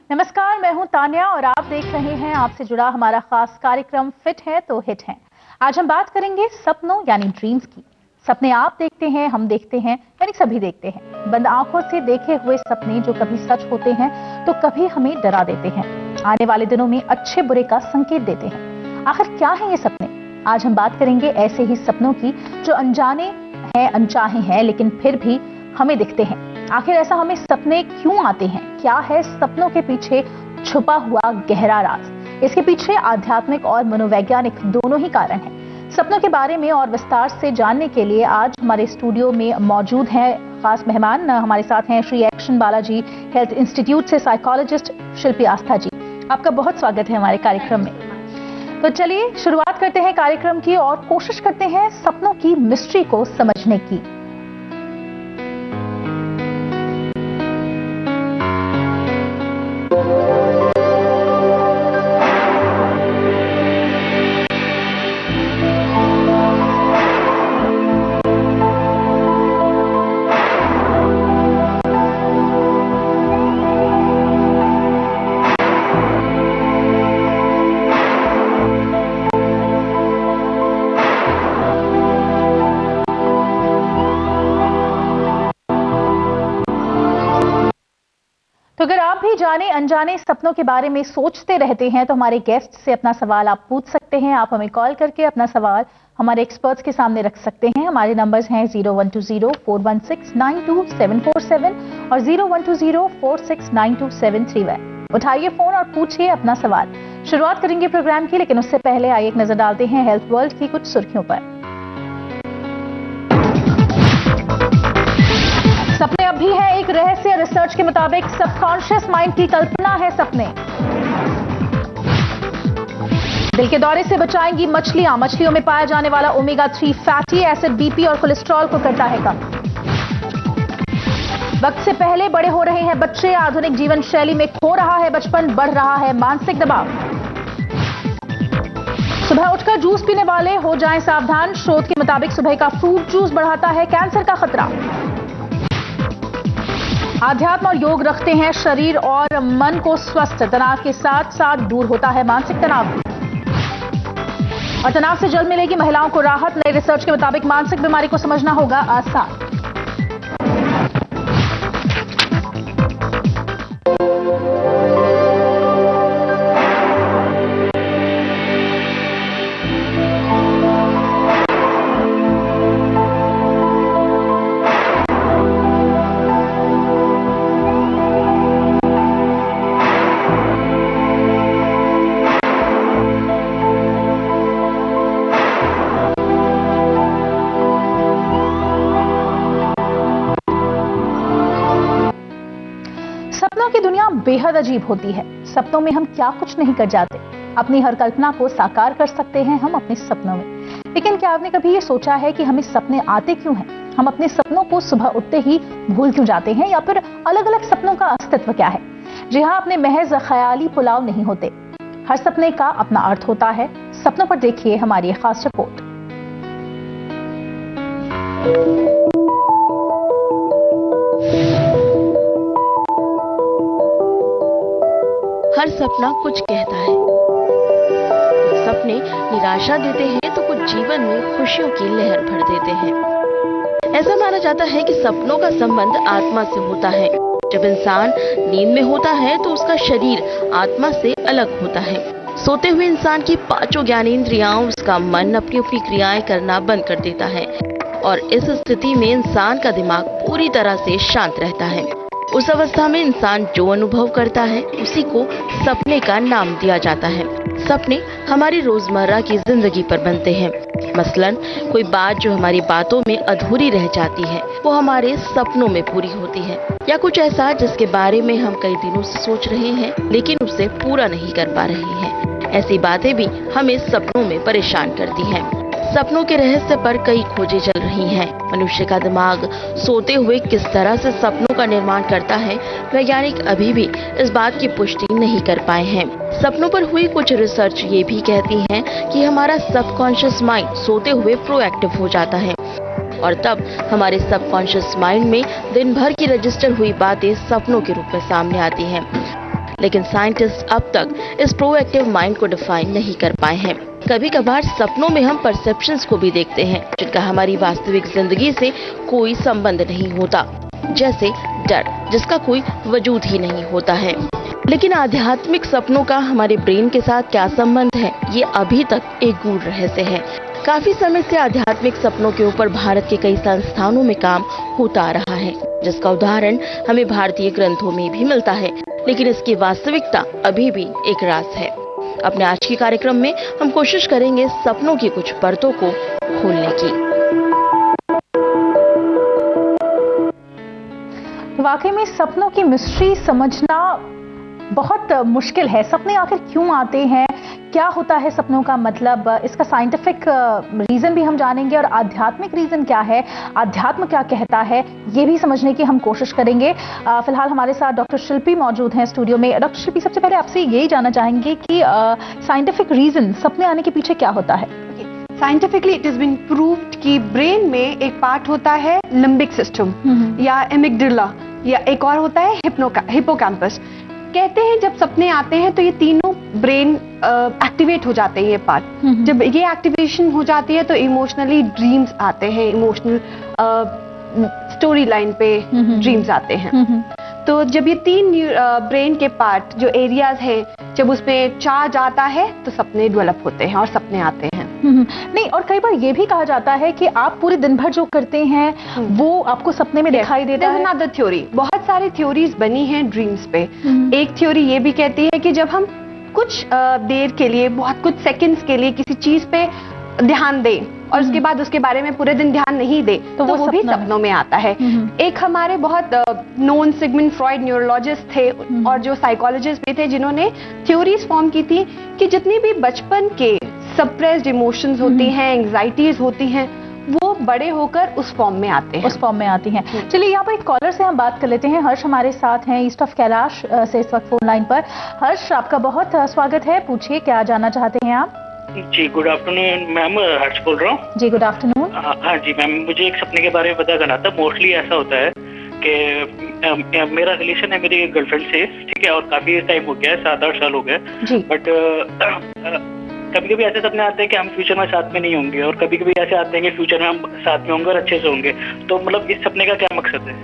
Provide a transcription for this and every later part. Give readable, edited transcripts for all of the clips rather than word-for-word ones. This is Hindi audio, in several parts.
नमस्कार, मैं हूं तान्या और आप देख रहे हैं आपसे जुड़ा हमारा खास कार्यक्रम फिट है तो हिट है। आज हम बात करेंगे सपनों यानी ड्रीम्स की। सपने आप देखते हैं, हम देखते हैं, यानी सभी देखते हैं। बंद आंखों से देखे हुए सपने जो कभी सच होते हैं तो कभी हमें डरा देते हैं, आने वाले दिनों में अच्छे बुरे का संकेत देते हैं। आखिर क्या है ये सपने? आज हम बात करेंगे ऐसे ही सपनों की जो अनजाने हैं, अनचाहे हैं, लेकिन फिर भी हमें दिखते हैं। आखिर ऐसा हमें सपने क्यों आते हैं? क्या है सपनों के पीछे छुपा हुआ गहरा राज? इसके पीछे आध्यात्मिक और मनोवैज्ञानिक दोनों ही कारण हैं। सपनों के बारे में और विस्तार से जानने के लिए आज हमारे स्टूडियो में मौजूद हैं खास मेहमान। हमारे साथ हैं Shri action Balaji health institute से साइकोलॉजिस्ट शिल्पी आस्था जी। आपका बहुत स्वागत है हमारे कार्यक्रम में। तो चलिए शुरुआत करते हैं कार्यक्रम की और कोशिश करते हैं सपनों की मिस्ट्री को समझने की। तो अगर आप भी जाने अनजाने सपनों के बारे में सोचते रहते हैं तो हमारे गेस्ट से अपना सवाल आप पूछ सकते हैं। आप हमें कॉल करके अपना सवाल हमारे एक्सपर्ट्स के सामने रख सकते हैं। हमारे नंबर्स हैं 0120-416-92747 और 0120-4692731। उठाइए फोन और पूछिए अपना सवाल। शुरुआत करेंगे प्रोग्राम की, लेकिन उससे पहले आइए एक नजर डालते हैं हेल्थ वर्ल्ड की कुछ सुर्खियों पर। सपने अब भी है एक रहस्य। रिसर्च के मुताबिक सबकॉन्शियस माइंड की कल्पना है सपने। दिल के दौरे से बचाएंगी मछलियां। मछलियों में पाया जाने वाला ओमेगा 3 फैटी एसिड बीपी और कोलेस्ट्रॉल को करता है कम। वक्त से पहले बड़े हो रहे हैं बच्चे। आधुनिक जीवन शैली में खो रहा है बचपन, बढ़ रहा है मानसिक दबाव। सुबह उठकर जूस पीने वाले हो जाएं सावधान। शोध के मुताबिक सुबह का फ्रूट जूस बढ़ाता है कैंसर का खतरा। आध्यात्म और योग रखते हैं शरीर और मन को स्वस्थ। तनाव के साथ साथ दूर होता है मानसिक तनाव और तनाव से जल्द मिलेगी महिलाओं को राहत। नई रिसर्च के मुताबिक मानसिक बीमारी को समझना होगा आसान। सपनों की दुनिया बेहद अजीब होती है। सपनों में हम क्या कुछ नहीं कर जाते। अपनी हर कल्पना को साकार कर सकते हैं हम अपने सपनों में। लेकिन क्या आपने कभी ये सोचा है कि हमें सपने आते क्यों हैं? हम अपने सपनों को सुबह उठते ही भूल क्यों जाते हैं, या फिर अलग अलग सपनों का अस्तित्व क्या है? जी हाँ, अपने महज ख्याली पुलाव नहीं होते। हर सपने का अपना अर्थ होता है। सपनों पर देखिए हमारी खास रिपोर्ट। हर सपना कुछ कहता है। कुछ सपने निराशा देते हैं तो कुछ जीवन में खुशियों की लहर भर देते हैं। ऐसा माना जाता है कि सपनों का संबंध आत्मा से होता है। जब इंसान नींद में होता है तो उसका शरीर आत्मा से अलग होता है। सोते हुए इंसान की पांचों ज्ञानेंद्रियां, उसका मन अपनी अपनी क्रियाएं करना बंद कर देता है और इस स्थिति में इंसान का दिमाग पूरी तरह से शांत रहता है। उस अवस्था में इंसान जो अनुभव करता है उसी को सपने का नाम दिया जाता है। सपने हमारी रोजमर्रा की जिंदगी पर बनते हैं। मसलन कोई बात जो हमारी बातों में अधूरी रह जाती है वो हमारे सपनों में पूरी होती है, या कुछ ऐसा जिसके बारे में हम कई दिनों से सोच रहे हैं लेकिन उसे पूरा नहीं कर पा रहे हैं। ऐसी बातें भी हमें सपनों में परेशान करती हैं। सपनों के रहस्य पर कई खोजें चल रही हैं। मनुष्य का दिमाग सोते हुए किस तरह से सपनों का निर्माण करता है, वैज्ञानिक अभी भी इस बात की पुष्टि नहीं कर पाए हैं। सपनों पर हुई कुछ रिसर्च ये भी कहती है कि हमारा सबकॉन्शियस माइंड सोते हुए प्रोएक्टिव हो जाता है और तब हमारे सबकॉन्शियस माइंड में दिन भर की रजिस्टर हुई बातें सपनों के रूप में सामने आती हैं। लेकिन साइंटिस्ट अब तक इस प्रोएक्टिव माइंड को डिफाइन नहीं कर पाए हैं। कभी कभार सपनों में हम परसेप्शंस को भी देखते हैं जिनका हमारी वास्तविक जिंदगी से कोई संबंध नहीं होता, जैसे डर जिसका कोई वजूद ही नहीं होता है। लेकिन आध्यात्मिक सपनों का हमारे ब्रेन के साथ क्या संबंध है, ये अभी तक एक गूढ़ रहस्य है। काफी समय से आध्यात्मिक सपनों के ऊपर भारत के कई संस्थानों में काम होता आ रहा है, जिसका उदाहरण हमें भारतीय ग्रंथों में भी मिलता है, लेकिन इसकी वास्तविकता अभी भी एक राज है। अपने आज के कार्यक्रम में हम कोशिश करेंगे सपनों की कुछ परतों को खोलने की। वाकई में सपनों की मिस्ट्री समझना बहुत मुश्किल है। सपने आखिर क्यों आते हैं, क्या होता है सपनों का मतलब, इसका साइंटिफिक रीजन भी हम जानेंगे और आध्यात्मिक रीजन क्या है, आध्यात्म क्या कहता है, ये भी समझने की हम कोशिश करेंगे। फिलहाल हमारे साथ डॉक्टर शिल्पी मौजूद हैं स्टूडियो में। डॉक्टर शिल्पी, सबसे पहले आपसे यही जानना चाहेंगे कि साइंटिफिक रीजन सपने आने के पीछे क्या होता है? Scientifically it is been proved कि ब्रेन में एक पार्ट होता है लिम्बिक सिस्टम या एमिगडाला, या एक और होता है हिप्पोकैम्पस। कहते हैं जब सपने आते हैं तो ये तीनों ब्रेन एक्टिवेट हो जाते हैं, ये पार्ट। जब ये एक्टिवेशन हो जाती है तो इमोशनली ड्रीम्स आते हैं, इमोशनल स्टोरी लाइन पे ड्रीम्स आते हैं। तो जब ये तीन ब्रेन के पार्ट जो एरियाज हैं, जब उसमें चार्ज आता है तो सपने डेवलप होते हैं और सपने आते हैं। नहीं, और कई बार ये भी कहा जाता है कि आप पूरे दिन भर जो करते हैं वो आपको सपने में दिखाई देता है। अनदर थ्योरी, बहुत सारी थ्योरीज बनी हैं ड्रीम्स पे। एक थ्योरी ये भी कहती है कि जब हम कुछ देर के लिए, बहुत कुछ सेकंड्स के लिए किसी चीज पे ध्यान दें और उसके बाद उसके बारे में पूरे दिन ध्यान नहीं दे तो वो भी सपनों में आता है। एक हमारे बहुत नोन सिगमंड फ्रॉइड न्यूरोलॉजिस्ट थे और जो साइकोलॉजिस्ट भी थे जिन्होंने थ्योरीज फॉर्म की थी कि जितनी भी बचपन के सप्रेस्ड इमोशंस होती हैं, एंग्जाइटीज होती हैं, वो बड़े होकर उस फॉर्म में आते हैं, उस फॉर्म में आती हैं। चलिए यहाँ पर एक कॉलर से हम बात कर लेते हैं। हर्ष हमारे साथ हैं ईस्ट ऑफ कैलाश से इस वक्त फोन लाइन पर। हर्ष, आपका बहुत स्वागत है। पूछिए, क्या जानना चाहते हैं आप? जी, गुड आफ्टरनून मैम, हर्ष बोल रहा हूँ। जी, गुड आफ्टरनून। हाँ जी मैम, मुझे एक सपने के बारे में पता करना था। मोस्टली ऐसा होता है कि मेरा रिलेशन है मेरी गर्लफ्रेंड से, ठीक है, और काफी टाइम हो गया है, 7-8 साल हो गए। बट कभी कभी ऐसे सपने आते हैं कि हम फ्यूचर में साथ में नहीं होंगे, और कभी कभी ऐसे आते हैं कि फ्यूचर में हम साथ में होंगे और अच्छे से होंगे। तो मतलब इस सपने का क्या मकसद है?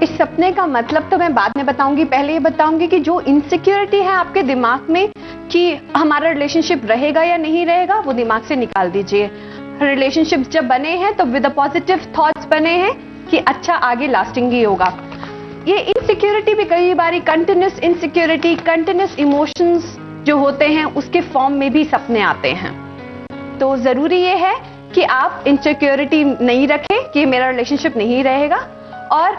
इस सपने का मतलब तो मैं बाद में बताऊंगी। पहले ये बताऊंगी कि जो इनसिक्योरिटी है आपके दिमाग में कि हमारा रिलेशनशिप रहेगा या नहीं रहेगा, वो दिमाग से निकाल दीजिए। रिलेशनशिप जब बने हैं तो विद पॉजिटिव थॉट्स बने हैं कि अच्छा आगे लास्टिंग ही होगा। ये इनसिक्योरिटी भी कई बार कंटिन्यूस इनसिक्योरिटी, कंटिन्यूस इमोशंस जो होते हैं उसके फॉर्म में भी सपने आते हैं। तो जरूरी ये है कि आप इनसिक्योरिटी नहीं रखें कि मेरा रिलेशनशिप नहीं रहेगा, और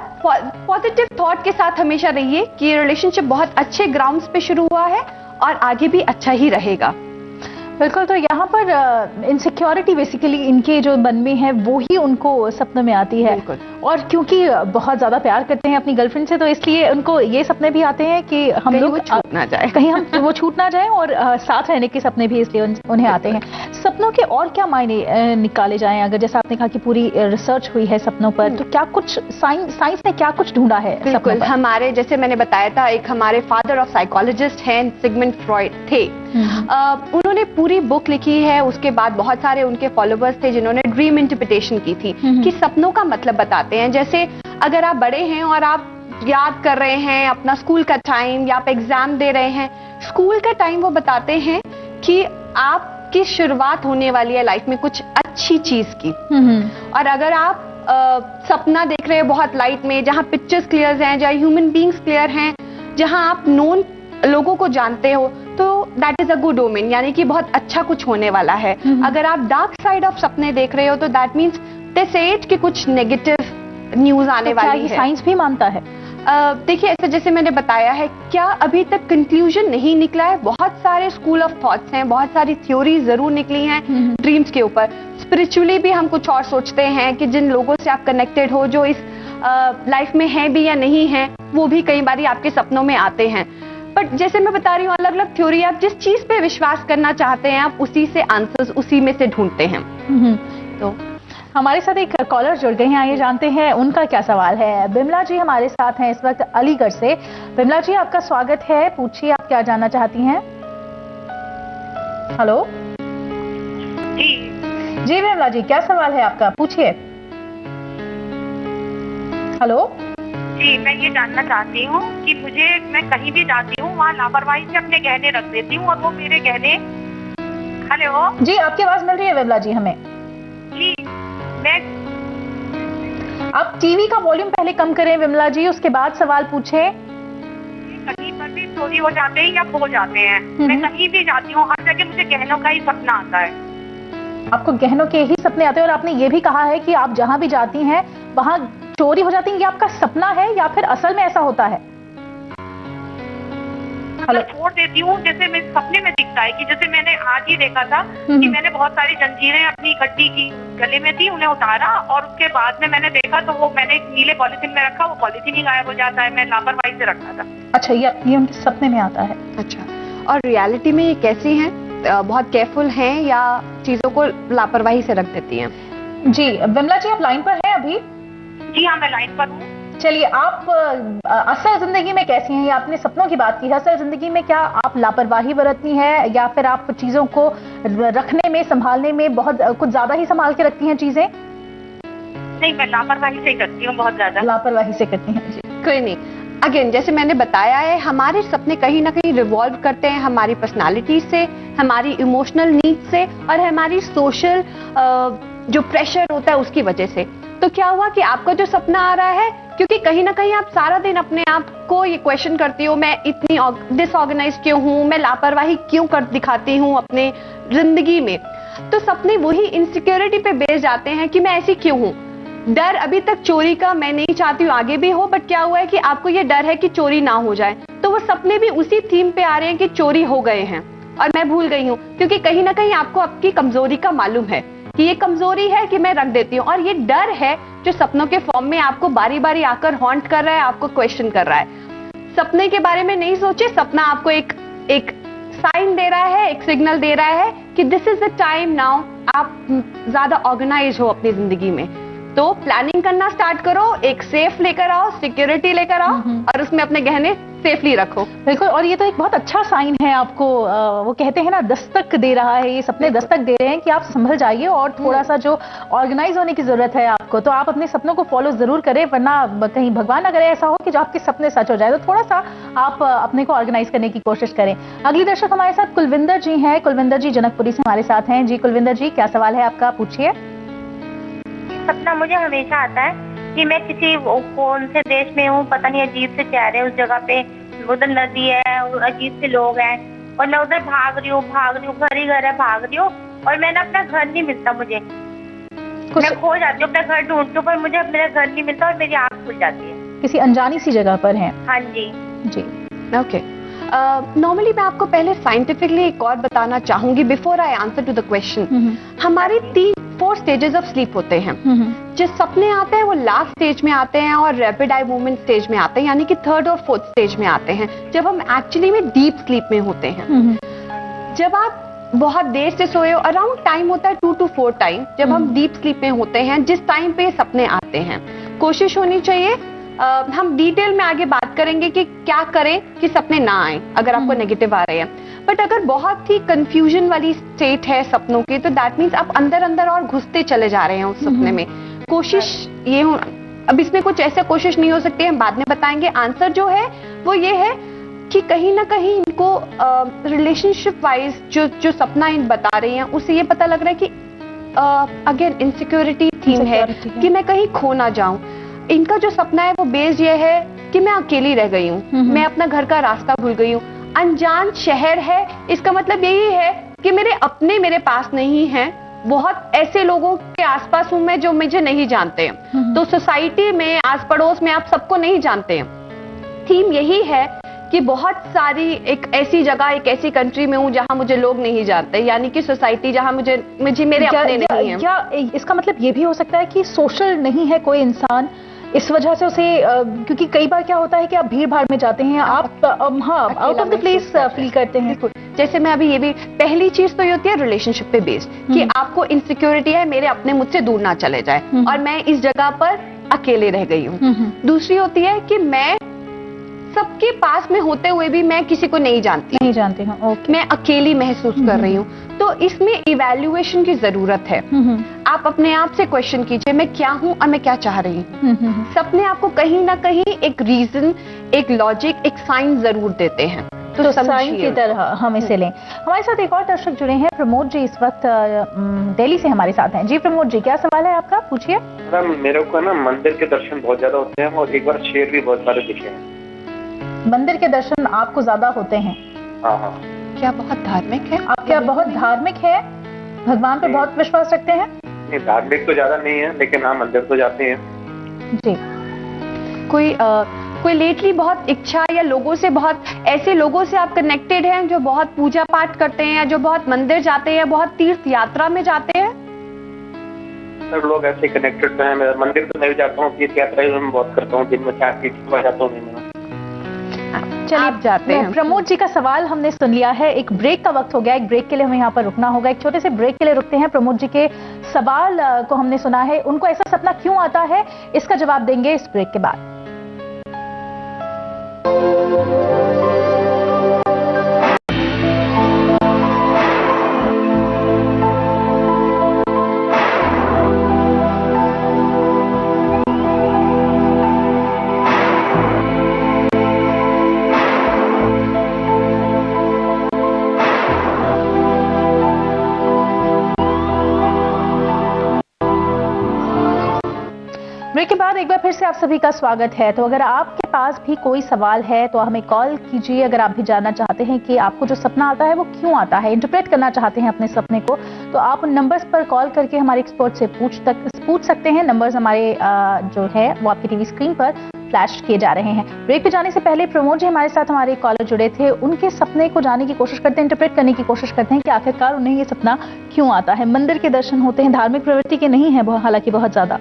पॉजिटिव थॉट के साथ हमेशा रहिए कि ये रिलेशनशिप बहुत अच्छे ग्राउंड्स पे शुरू हुआ है और आगे भी अच्छा ही रहेगा। बिल्कुल। तो यहाँ पर इनसिक्योरिटी बेसिकली इनके जो मन में है वो ही उनको सपने में आती है, और क्योंकि बहुत ज्यादा प्यार करते हैं अपनी गर्लफ्रेंड से, तो इसलिए उनको ये सपने भी आते हैं कि हम लोग छूट ना जाए, कहीं हम वो छूट ना जाए, और साथ रहने के सपने भी इसलिए उन्हें आते हैं। सपनों के और क्या मायने निकाले जाएं? अगर जैसा आपने कहा कि पूरी रिसर्च हुई है सपनों पर, तो क्या कुछ साइंस ने क्या कुछ ढूंढा है? बिल्कुल, हमारे जैसे मैंने बताया था, एक हमारे फादर ऑफ साइकोलॉजिस्ट हैं सिगमंड फ्रॉइड थे। उन्होंने पूरी बुक लिखी है। उसके बाद बहुत सारे उनके फॉलोवर्स थे जिन्होंने ड्रीम इंटरप्रिटेशन की थी कि सपनों का मतलब बताते हैं। जैसे अगर आप बड़े हैं और आप याद कर रहे हैं अपना स्कूल का टाइम, या आप एग्जाम दे रहे हैं, स्कूल का टाइम वो बताते हैं कि आपकी शुरुआत होने वाली है लाइफ में कुछ अच्छी चीज की। और अगर आप सपना देख रहे हैं बहुत लाइट में, जहां पिक्चर्स क्लियर हैं, जहां ह्यूमन बींग्स क्लियर हैं, जहां आप नोन लोगों को जानते हो, तो that is a good omen, यानी कि बहुत अच्छा कुछ होने वाला है। अगर आप डार्क साइड ऑफ सपने देख रहे हो तो दैट मीन्स दे सेड कि कुछ नेगेटिव न्यूज आने वाली है। साइंस भी मानता है? देखिए, ऐसा जैसे मैंने बताया है, क्या अभी तक कंक्लूजन नहीं निकला है। बहुत सारे स्कूल ऑफ थॉट्स हैं, बहुत सारी थ्योरी जरूर निकली हैं ड्रीम्स के ऊपर। स्पिरिचुअली भी हम कुछ और सोचते हैं कि जिन लोगों से आप कनेक्टेड हो, जो इस लाइफ में है भी या नहीं है, वो भी कई बार आपके सपनों में आते हैं। बट जैसे मैं बता रही हूँ, अलग अलग थ्योरी, आप जिस चीज पे विश्वास करना चाहते हैं आप उसी से आंसर्स उसी में से ढूंढते हैं। तो हमारे साथ एक कॉलर जुड़ गए हैं, आइए जानते हैं उनका क्या सवाल है। बिमला जी हमारे साथ हैं इस वक्त अलीगढ़ से। बिमला जी आपका स्वागत है, पूछिए आप क्या जानना चाहती हैं। हेलो जी बिमला जी, क्या सवाल है आपका, पूछिए। हेलो जी, मैं ये जानना चाहती हूँ कि मैं कहीं भी जाती हूँ वहाँ लापरवाही से अपने गहने रख देती हूँ और वो मेरे गहने। हेलो जी, आपकी आवाज मिल रही है बिमला जी हमें। जी, मैं आप टीवी का वॉल्यूम पहले कम करें बिमला जी, उसके बाद सवाल पूछें। कहीं पर भी चोरी हो जाते हैं या खो जाते हैं। मैं कहीं भी जाती हूँ, हर जगह मुझे गहनों का ही सपना आता है। आपको गहनों के ही सपने आते हैं और आपने ये भी कहा है कि आप जहां भी जाती हैं वहां चोरी हो जाती है। ये आपका सपना है या फिर असल में ऐसा होता है? मैं छोड़ देती हूँ, जैसे मेरे सपने में दिखता है कि जैसे मैंने आज ही देखा था कि मैंने बहुत सारी जंजीरें अपनी गड्डी की गले में थी, उन्हें उतारा और उसके बाद में मैंने देखा तो वो मैंने एक नीले पॉलिथीन में रखा, वो पॉलिथीन ही गायब हो जाता है। मैं लापरवाही से रखा था। अच्छा, ये उनके सपने में आता है। अच्छा, और रियलिटी में ये कैसी हैं? बहुत केयरफुल हैं या चीजों को लापरवाही से रख देती हैं? जी बिमला जी, आप लाइन पर हैं अभी? जी हाँ, मैं लाइन पर हूँ। चलिए, आप असल जिंदगी में कैसी हैं? या आपने सपनों की बात की है, असल जिंदगी में क्या आप लापरवाही बरतती हैं या फिर आप चीजों को रखने में, संभालने में बहुत कुछ ज्यादा ही संभाल के रखती हैं चीजें? नहीं, मैं लापरवाही से करती हूँ, बहुत ज्यादा लापरवाही से करती हैं। जी कोई नहीं। अगेन, जैसे मैंने बताया है, हमारे सपने कहीं ना कहीं रिवॉल्व करते हैं हमारी पर्सनालिटी से, हमारी इमोशनल नीड से और हमारी सोशल जो प्रेशर होता है उसकी वजह से। तो क्या हुआ कि आपका जो सपना आ रहा है, क्योंकि कहीं ना कहीं आप सारा दिन अपने आप को ये क्वेश्चन करती हो, मैं इतनी डिसऑर्गेनाइज क्यों हूं, मैं लापरवाही क्यों कर दिखाती हूं अपने जिंदगी में। तो सपने वही इनसिक्योरिटी पे बेस जाते हैं कि मैं ऐसी क्यों हूं। डर अभी तक चोरी का मैं नहीं चाहती हूँ आगे भी हो, बट क्या हुआ है कि आपको ये डर है कि चोरी ना हो जाए, तो वो सपने भी उसी थीम पे आ रहे हैं कि चोरी हो गए हैं और मैं भूल गई हूँ। क्योंकि कहीं ना कहीं आपको आपकी कमजोरी का मालूम है कि ये कमजोरी है कि मैं रख देती हूँ, और ये डर है जो सपनों के फॉर्म में आपको बारी बारी आकर हॉन्ट कर रहा है, आपको क्वेश्चन कर रहा है। सपने के बारे में नहीं सोचे, सपना आपको एक साइन दे रहा है, एक सिग्नल दे रहा है कि this is the time now, आप ज्यादा ऑर्गेनाइज हो अपनी जिंदगी में। तो प्लानिंग करना स्टार्ट करो, एक सेफ लेकर आओ, सिक्योरिटी लेकर आओ और उसमें अपने गहने सेफली रखो। बिल्कुल, और ये तो एक बहुत अच्छा साइन है आपको। वो कहते हैं ना, दस्तक दे रहा है, ये सपने दस्तक दे रहे हैं कि आप संभल जाइए और थोड़ा सा जो ऑर्गेनाइज होने की जरूरत है आपको, तो आप अपने सपनों को फॉलो जरूर करें, वरना कहीं भगवान ना करे ऐसा हो कि जो आपके सपने सच हो जाए। तो थोड़ा सा आप अपने को ऑर्गेनाइज करने की कोशिश करें। अगली दर्शक हमारे साथ कुलविंदर जी हैं। कुलविंदर जी जनकपुरी से हमारे साथ हैं। जी कुलविंदर जी, क्या सवाल है आपका, पूछिए। सपना मुझे हमेशा आता है कि मैं किसी कौन से देश में हूँ, पता नहीं अजीब से चेहरे उस जगह पे, उधर नदी है, अजीब से लोग हैं और मैं उधर भाग रही हूँ, घर ही घर है, भाग रही हूँ और मैं ना अपना घर नहीं मिलता मुझे। मैं खो जाती हूँ, अपना घर ढूंढती हूँ पर मुझे मेरा घर नहीं मिलता और मेरी आँख खुल जाती है। किसी अनजानी सी जगह पर हैं? हाँ जी। जी ओके। नॉर्मली मैं आपको पहले साइंटिफिकली एक और बताना चाहूंगी before I answer to the question. हमारे 4 स्टेजेस ऑफ स्लीप होते हैं। जो सपने आते हैं वो लास्ट स्टेज में आते हैं और रैपिड आई मूवमेंट स्टेज में आते हैं, यानी कि 3rd और 4th स्टेज में आते हैं, जब हम एक्चुअली में डीप स्लीप में होते हैं। जब आप बहुत देर से सोए हो, अराउंड टाइम होता है 2 to 4 टाइम, जब हम डीप स्लीप में होते हैं, जिस टाइम पे सपने आते हैं। कोशिश होनी चाहिए, हम डिटेल में आगे बात करेंगे कि क्या करें कि सपने ना आए अगर आपको नेगेटिव आ रहे हैं। बट अगर बहुत ही कंफ्यूजन वाली स्टेट है सपनों की, तो दैट मीन्स आप अंदर अंदर और घुसते चले जा रहे हैं उस सपने में। कोशिश ये हो, अब इसमें कुछ ऐसे कोशिश नहीं हो सकती, हम बाद में बताएंगे। आंसर जो है वो ये है कि कहीं ना कहीं इनको रिलेशनशिप वाइज जो सपना इन बता रही हैं, उससे ये पता लग रहा है कि अगेन इनसिक्योरिटी थीम है कि मैं कहीं खो ना जाऊं। इनका जो सपना है वो बेस ये है कि मैं अकेली रह गई हूँ, मैं अपना घर का रास्ता भूल गई हूँ, अनजान शहर है। इसका मतलब यही है कि मेरे पास नहीं है, बहुत ऐसे लोगों के आसपास हूं मैं जो मुझे नहीं जानते हैं। तो सोसाइटी में, आस पड़ोस में आप सबको नहीं जानते हैं। थीम यही है कि बहुत सारी एक ऐसी जगह, एक ऐसी कंट्री में हूँ जहां मुझे लोग नहीं जानते, यानी कि सोसाइटी जहां मुझे मेरे अपने नहीं है। क्या इसका मतलब ये भी हो सकता है कि सोशल नहीं है कोई इंसान, इस वजह से उसे, क्योंकि कई बार क्या होता है कि आप भीड़ भाड़ में जाते हैं, आप out of the place feel करते हैं। जैसे मैं अभी ये भी, पहली चीज तो ये होती है रिलेशनशिप पे बेस्ड कि आपको इनसिक्योरिटी है मेरे अपने मुझसे दूर ना चले जाए और मैं इस जगह पर अकेले रह गई हूँ। दूसरी होती है कि मैं सबके पास में होते हुए भी मैं किसी को नहीं जानती हूँ, मैं अकेली महसूस कर रही हूँ। तो इसमें इवैल्यूएशन की जरूरत है। आप अपने आप से क्वेश्चन कीजिए, मैं क्या हूँ और मैं क्या चाह रही हूँ। सपने आपको कहीं ना कहीं एक रीजन, एक लॉजिक, एक साइन जरूर देते हैं। तो साइन की तरह हम इसे लें। हमारे साथ एक और दर्शक जुड़े हैं, प्रमोद जी इस वक्त दिल्ली से हमारे साथ हैं। जी प्रमोद जी, क्या सवाल है आपका, पूछिए। मैम मेरे को ना मंदिर के दर्शन बहुत ज्यादा होते हैं और एक बार शेर भी बहुत सारे दिखे हैं। मंदिर के दर्शन आपको ज्यादा होते हैं? हाँ। क्या बहुत धार्मिक है आप? क्या बहुत धार्मिक है? भगवान पे बहुत विश्वास रखते हैं? नहीं, धार्मिक तो ज्यादा नहीं है, लेकिन हाँ मंदिर तो जाते हैं। जी। कोई लेटली बहुत इच्छा या लोगों से, बहुत ऐसे लोगों से आप कनेक्टेड हैं जो बहुत पूजा पाठ करते हैं या जो बहुत मंदिर जाते हैं, बहुत तीर्थ यात्रा में जाते हैं? सब लोग ऐसे कनेक्टेड हैं। मैं मंदिर तो नहीं जाता हूँ, तीर्थ यात्रा में बहुत करता हूँ, दिन में 4 तीर्थ जाता हूँ। चलिए आप जाते हैं। प्रमोद जी का सवाल हमने सुन लिया है। एक ब्रेक का वक्त हो गया, एक ब्रेक के लिए हमें यहाँ पर रुकना होगा। एक छोटे से ब्रेक के लिए रुकते हैं। प्रमोद जी के सवाल को हमने सुना है, उनको ऐसा सपना क्यों आता है, इसका जवाब देंगे इस ब्रेक के बाद। ब्रेक के बाद एक बार फिर से आप सभी का स्वागत है। तो अगर आपके पास भी कोई सवाल है तो हमें कॉल कीजिए। अगर आप भी जानना चाहते हैं कि आपको जो सपना आता है वो क्यों आता है, इंटरप्रेट करना चाहते हैं अपने सपने को, तो आप उन नंबर्स पर कॉल करके हमारे एक्सपर्ट से पूछ सकते हैं। नंबर्स हमारे जो है वो आपकी टीवी स्क्रीन पर फ्लैश किए जा रहे हैं। ब्रेक पे जाने से पहले प्रमोद जी हमारे साथ, हमारे कॉलर जुड़े थे, उनके सपने को जानने की कोशिश करते हैं, इंटरप्रेट करने की कोशिश करते हैं कि आखिरकार उन्हें ये सपना क्यों आता है। मंदिर के दर्शन होते हैं, धार्मिक प्रवृत्ति के नहीं है हालांकि बहुत ज्यादा।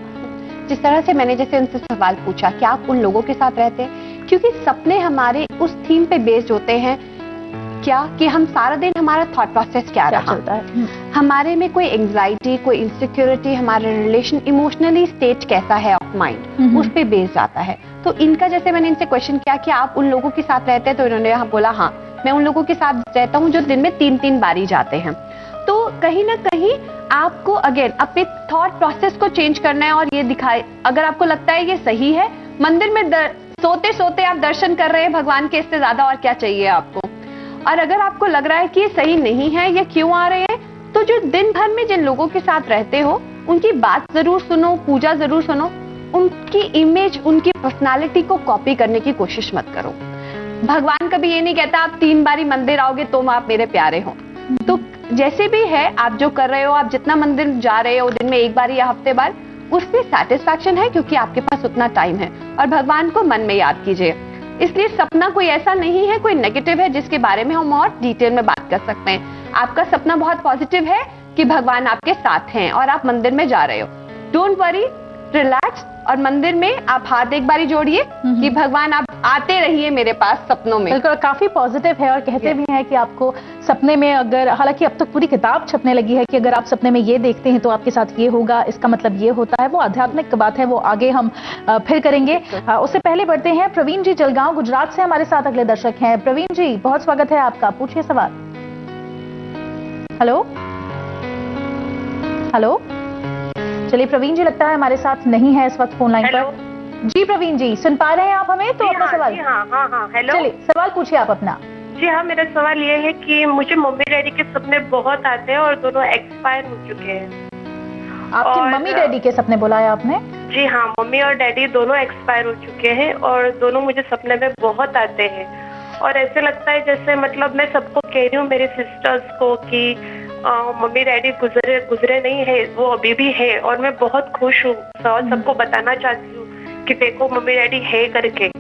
जिस तरह से मैंने जैसे उनसे सवाल पूछा कि आप उन लोगों के साथ रहते हैं, क्योंकि सपने हमारे उस थीम पे बेस्ड होते हैं क्या कि हम सारा दिन हमारा थॉट प्रोसेस क्या रहा चलता है, हमारे में कोई एंग्जाइटी, कोई इनसिक्योरिटी, हमारा रिलेशन, इमोशनली स्टेट कैसा है ऑफ माइंड, उस पे बेस्ड आता है। तो इनका जैसे मैंने इनसे क्वेश्चन किया कि आप उन लोगों के साथ रहते हैं, तो इन्होंने यहाँ बोला हाँ मैं उन लोगों के साथ रहता हूँ जो दिन में 3-3 बारी जाते हैं। तो कहीं ना कहीं आपको अगेन अपने थॉट प्रोसेस को चेंज करना है और ये दिखाए, अगर आपको लगता है ये सही है, मंदिर में सोते सोते आप दर्शन कर रहे हैं भगवान के, इससे ज्यादा और क्या चाहिए आपको। और अगर आपको लग रहा है कि ये सही नहीं है, ये क्यों आ रहे हैं, तो जो दिन भर में जिन लोगों के साथ रहते हो उनकी बात जरूर सुनो, पूजा जरूर सुनो, उनकी इमेज, उनकी पर्सनालिटी को कॉपी करने की कोशिश मत करो। भगवान कभी ये नहीं कहता आप 3 बारी मंदिर आओगे तो आप मेरे प्यारे हो। तो जैसे भी है आप जो कर रहे हो, आप जितना मंदिर जा रहे हो दिन में 1 बार या हफ्ते बार, उसमें सेटिस्फैक्शन है क्योंकि आपके पास उतना टाइम है। और भगवान को मन में याद कीजिए। इसलिए सपना कोई ऐसा नहीं है, कोई नेगेटिव है जिसके बारे में हम और डिटेल में बात कर सकते हैं। आपका सपना बहुत पॉजिटिव है कि भगवान आपके साथ हैं और आप मंदिर में जा रहे हो। डोंट वरी, रिलैक्स, और मंदिर में आप हाथ एक बारी जोड़िए कि भगवान आप आते रहिए मेरे पास सपनों में। बिल्कुल, काफी पॉजिटिव है। और कहते भी हैं कि आपको सपने में, अगर हालांकि अब तक पूरी किताब छपने लगी है कि अगर आप सपने में ये देखते हैं तो आपके साथ ये होगा, इसका मतलब ये होता है। वो आध्यात्मिक बात है, वो आगे हम फिर करेंगे। उससे पहले बढ़ते हैं, प्रवीण जी जलगांव गुजरात से हमारे साथ अगले दर्शक हैं। प्रवीण जी बहुत स्वागत है आपका, पूछिए सवाल। हेलो हेलो, चलिए प्रवीण जी लगता है हमारे साथ नहीं है इस वक्त फोन लाइन पर। जी प्रवीण जी, सुन पा रहे हैं आप हमें? तो अपना सवाल। हाँ, हेलो। चलिए सवाल पूछिए आप अपना। जी हाँ, मेरा सवाल ये है कि मुझे मम्मी डैडी के सपने बहुत आते हैं और दोनों एक्सपायर हो चुके हैं। आपके मम्मी डैडी के सपने बोला है आपने? जी हाँ, मम्मी और डैडी दोनों एक्सपायर हो चुके हैं और दोनों मुझे सपने में बहुत आते हैं। और ऐसे लगता है जैसे मतलब मैं सबको कह रही हूँ, मेरी सिस्टर्स को, कि मम्मी डैडी गुजरे नहीं है, वो अभी भी है और मैं बहुत खुश हूँ और सबको बताना चाहती हूँ कि देखो मम्मी डैडी है करके।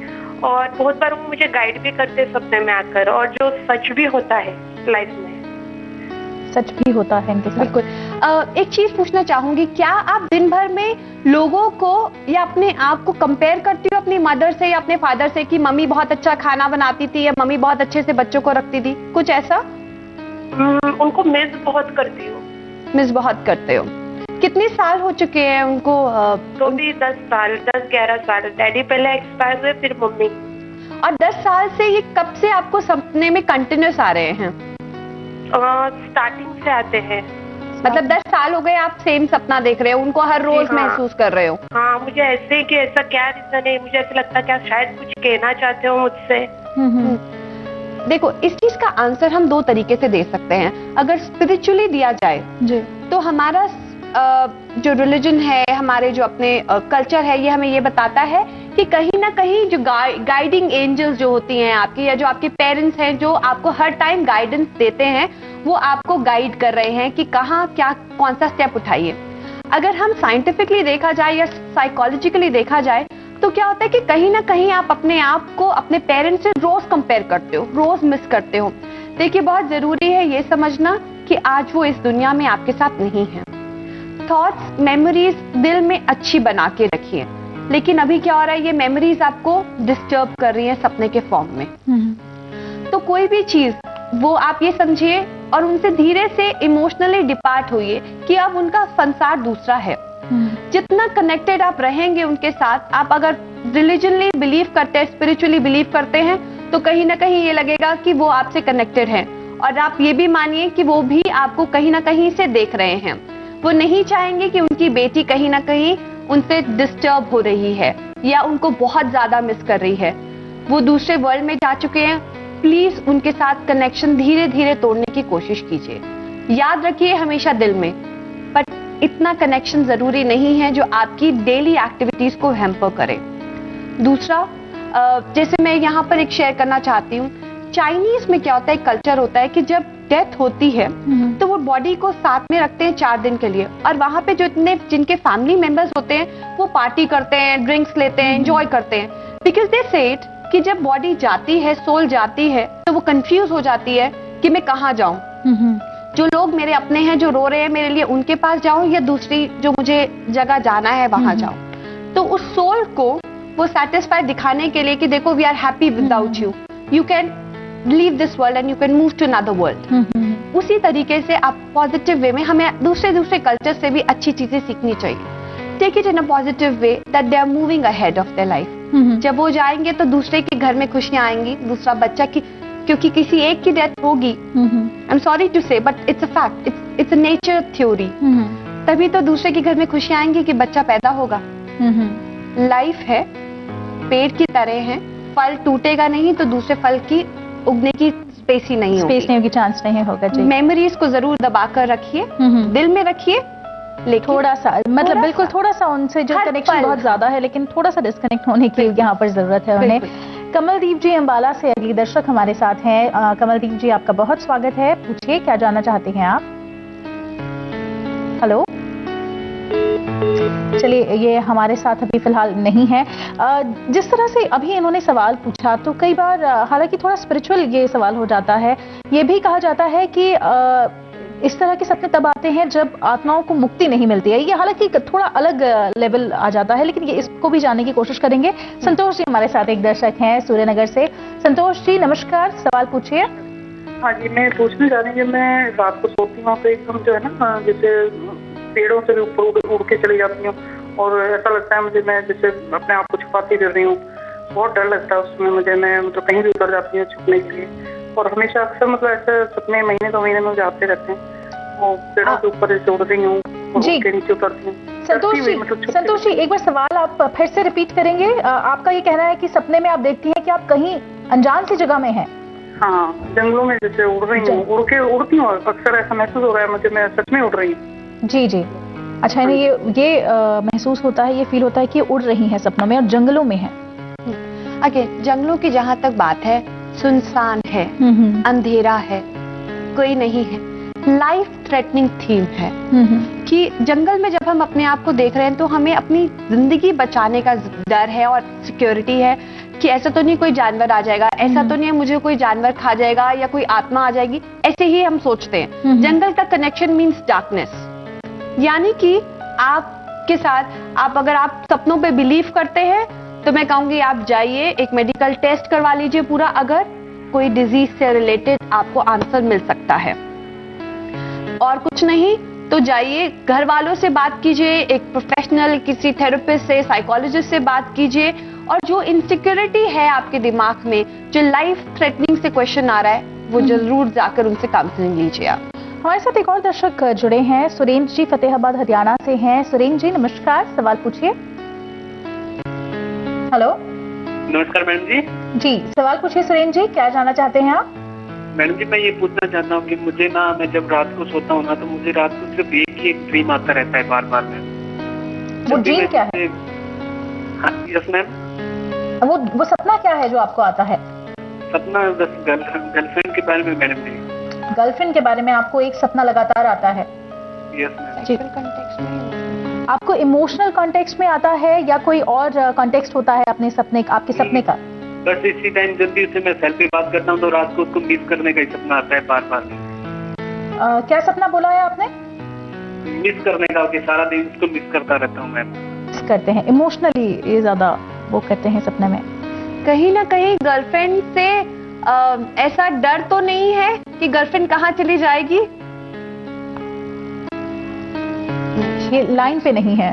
और बहुत बार वो मुझे गाइड भी करते सपने में आकर, और जो सच भी होता है लाइफ में, सच भी होता है इनके साथ। बिल्कुल। एक चीज पूछना चाहूंगी, क्या आप दिन भर में लोगों को या अपने आप को कंपेयर करती हो अपनी मदर से या अपने फादर से कि मम्मी बहुत अच्छा खाना बनाती थी या मम्मी बहुत अच्छे से बच्चों को रखती थी, कुछ ऐसा? उनको मिस बहुत करती हूँ। मिस बहुत करते हो। कितने साल हो चुके हैं उनको? तो भी 10-11 साल। डैडी पहले एक्सपायर हुए, फिर मम्मी। और 10 साल से ये कब से आपको सपने में कंटिन्यूस आ रहे हैं? स्टार्टिंग से आते हैं। मतलब 10 साल हो गए आप सेम सपना देख रहे हो, उनको हर रोज महसूस कर रहे हो? हाँ, मुझे ऐसे कि ऐसा क्या रीजन है, मुझे ऐसा लगता है क्या शायद कुछ कहना चाहते हो मुझसे। देखो, इस चीज का आंसर हम 2 तरीके से दे सकते हैं। अगर स्पिरिचुअली दिया जाए जी, तो हमारा जो रिलीजन है, हमारे जो अपने कल्चर है, ये हमें ये बताता है कि कहीं ना कहीं जो गाइडिंग एंजल्स जो होती हैं आपकी, या जो आपके पेरेंट्स हैं जो आपको हर टाइम गाइडेंस देते हैं, वो आपको गाइड कर रहे हैं कि कहाँ क्या कौन सा स्टेप उठाइए। अगर हम साइंटिफिकली देखा जाए या साइकोलॉजिकली देखा जाए तो क्या होता है कि कहीं ना कहीं आप अपने आप को अपने पेरेंट्स से रोज कंपेयर करते हो, रोज मिस करते हो। देखिए, बहुत जरूरी है ये समझना कि आज वो इस दुनिया में आपके साथ नहीं है। थॉट्स, मेमोरीज दिल में अच्छी बना के रखिए, लेकिन अभी क्या हो रहा है, ये मेमोरीज आपको डिस्टर्ब कर रही हैं सपने के फॉर्म में। तो कोई भी चीज वो आप ये समझिए और उनसे धीरे से इमोशनली डिपार्ट होइए कि अब उनका संसार दूसरा है। जितना कनेक्टेड आप रहेंगे उनके साथ, आप अगर रिलीजनली बिलीव करते हैं, स्पिरिचुअली बिलीव करते हैं, तो कहीं ना कहीं ये लगेगा कि वो आपसे कनेक्टेड है। और आप ये भी मानिए कि वो भी आपको कहीं ना कहीं से देख रहे हैं। वो नहीं चाहेंगे कि उनकी बेटी कहीं ना कहीं उनसे डिस्टर्ब हो रही है या उनको बहुत ज्यादा मिस कर रही है। वो दूसरे वर्ल्ड में जा चुके हैं। प्लीज उनके साथ कनेक्शन धीरे धीरे तोड़ने की कोशिश कीजिए। याद रखिए हमेशा दिल में, बट इतना कनेक्शन जरूरी नहीं है जो आपकी डेली एक्टिविटीज को हैम्पर करे। दूसरा, जैसे मैं यहाँ पर एक शेयर करना चाहती हूँ, चाइनीज में क्या होता है, कल्चर होता है कि जब डेथ होती है तो वो बॉडी को साथ में रखते हैं 4 दिन के लिए, और वहां पे जो इतने जिनके फैमिली मेंबर्स होते हैं वो पार्टी करते हैं, ड्रिंक्स लेते हैं, एंजॉय करते हैं। बिकॉज दे सेड कि जब बॉडी जाती है, सोल जाती है, तो वो कंफ्यूज हो जाती है कि मैं कहाँ जाऊं। जो लोग मेरे अपने हैं जो रो रहे हैं मेरे लिए, उनके पास जाऊं या दूसरी जो मुझे जगह जाना है वहां जाऊं। तो उस सोल को वो सेटिस्फाइड दिखाने के लिए कि देखो we are happy without you, you can leave this world and you can move to another world. उसी तरीके से आप पॉजिटिव वे में, हमें दूसरे कल्चर से भी अच्छी चीजें सीखनी चाहिए। Take it in a positive way that they are moving ahead of their life. जब वो जाएंगे तो दूसरे के घर में खुशियां आएंगी, दूसरा बच्चा की, क्योंकि किसी एक की डेथ होगी, आई एम सॉरी टू से but it's a fact, it's a nature theory, तभी तो दूसरे के घर में खुशियां आएंगी कि बच्चा पैदा होगा। लाइफ है, पेड़ की तरह है, फल टूटेगा नहीं तो दूसरे फल की उगने की स्पेस ही नहीं होगी, स्पेस नहीं होगी, चांस नहीं होगा जी। मेमोरीज को जरूर दबा कर रखिए, दिल में रखिए, लेकिन थोड़ा सा, मतलब बिल्कुल थोड़ा सा उनसे जो कनेक्शन बहुत ज्यादा है, लेकिन थोड़ा सा डिस्कनेक्ट होने की यहाँ पर जरूरत है उन्हें। कमलदीप जी अंबाला से अगली दर्शक हमारे साथ हैं। कमलदीप जी, आपका बहुत स्वागत है, पूछिए क्या जानना चाहते हैं आप। हेलो, चलिए ये हमारे साथ अभी फिलहाल नहीं है। जिस तरह से अभी इन्होंने सवाल पूछा, तो कई बार हालांकि थोड़ा स्पिरिचुअल ये सवाल हो जाता है, ये भी कहा जाता है कि इस तरह के सपने तब आते हैं जब आत्माओं को मुक्ति नहीं मिलती है। ये हालांकि थोड़ा अलग लेवल आ जाता है, लेकिन ये इसको भी जानने की कोशिश करेंगे। संतोष जी हमारे साथ एक दर्शक हैं सूर्यनगर से। संतोष जी नमस्कार, सवाल पूछिए। हाँ जी, मैं पूछना चाह रही हूँ, मैं रात को सोती हूँ तो एकदम जो है ना, जैसे पेड़ों से भी ऊपर उड़ के चली जाती हूँ, और ऐसा लगता है मुझे मैं जैसे अपने आप को छुपाती फिर रही हूँ। बहुत डर लगता है उसमें मुझे, मैं मतलब कहीं भी उतर जाती हूँ छुपने के लिए, और हमेशा अक्सर मतलब ऐसे सपने महीने 2 महीने में जाते रहते हैं। वो पेड़ों के ऊपर ऐसे उड़ रही हूँ और के नीचे उतरती हूँ। संतोष जी एक बार सवाल आप फिर से रिपीट करेंगे। आपका ये कहना है कि सपने में आप देखती हैं कि आप कहीं अनजान सी जगह में हैं? हाँ, जंगलों में जैसे उड़ रही हूँ, उड़ती हूँ, अक्सर ऐसा महसूस हो रहा है मुझे, मैं सच में उड़ रही हूँ। जी जी, अच्छा, यानी ये महसूस होता है, ये फील होता है कि उड़ रही हैं सपनों में और जंगलों में है। अगेन, जंगलों की जहां तक बात है, सुनसान है, अंधेरा है, कोई नहीं है, लाइफ थ्रेटनिंग थीम है कि जंगल में जब हम अपने आप को देख रहे हैं तो हमें अपनी जिंदगी बचाने का डर है और सिक्योरिटी है कि ऐसा तो नहीं कोई जानवर आ जाएगा, ऐसा तो नहीं है मुझे कोई जानवर खा जाएगा या कोई आत्मा आ जाएगी, ऐसे ही हम सोचते हैं। जंगल का कनेक्शन मीन्स डार्कनेस, यानी कि आपके साथ अगर आप सपनों पे बिलीव करते हैं तो मैं कहूंगी आप जाइए, एक मेडिकल टेस्ट करवा लीजिए पूरा, अगर कोई डिजीज से रिलेटेड आपको आंसर मिल सकता है। और कुछ नहीं तो जाइए घर वालों से बात कीजिए, एक प्रोफेशनल किसी थेरेपिस्ट से, साइकोलॉजिस्ट से बात कीजिए, और जो इनसिक्योरिटी है आपके दिमाग में, जो लाइफ थ्रेटनिंग से क्वेश्चन आ रहा है, वो जरूर जाकर उनसे काउंसलिंग लीजिए आप। हमारे साथ एक और दर्शक जुड़े हैं, सुरेंद्र जी फतेहाबाद हरियाणा से हैं। सुरेंद्र जी नमस्कार, सवाल पूछिए। हेलो, नमस्कार मैडम जी। जी सवाल पूछिए सुरेंद्र जी, क्या जानना चाहते हैं आप? मैडम जी मैं ये पूछना चाहता हूँ कि मुझे ना, मैं जब रात को सोता हूँ ना, तो मुझे रात को सिर्फ एक ही एक ड्रीम आता रहता है बार बार में। वो ड्रीम क्या है? हाँ यस मैम। वो सपना क्या है जो आपको आता है? सपना बस गर्लफ्रेंड के बारे में मैडम जी। गर्लफ्रेंड के बारे में आपको एक सपना लगातार आता है? Yes ma'am. आपको इमोशनल कॉन्टेक्स्ट में आता है या कोई और कॉन्टेक्स्ट होता है अपने सपने, आपके सपने का? बस इसी टाइम जब भी उससे मैं सेल्फ पे बात करता हूँ तो रात को उसको मिस करने का ही सपना आता है बार बार। क्या सपना बोला है आपने? मिस करने का, कि सारा दिन उसको मिस करता रहता हूँ मैं। मिस करते हैं इमोशनली, ये ज्यादा वो करते हैं सपने में। कहीं ना कहीं गर्लफ्रेंड से ऐसा डर तो नहीं है कि गर्लफ्रेंड कहाँ चली जाएगी? ये लाइन पे नहीं है।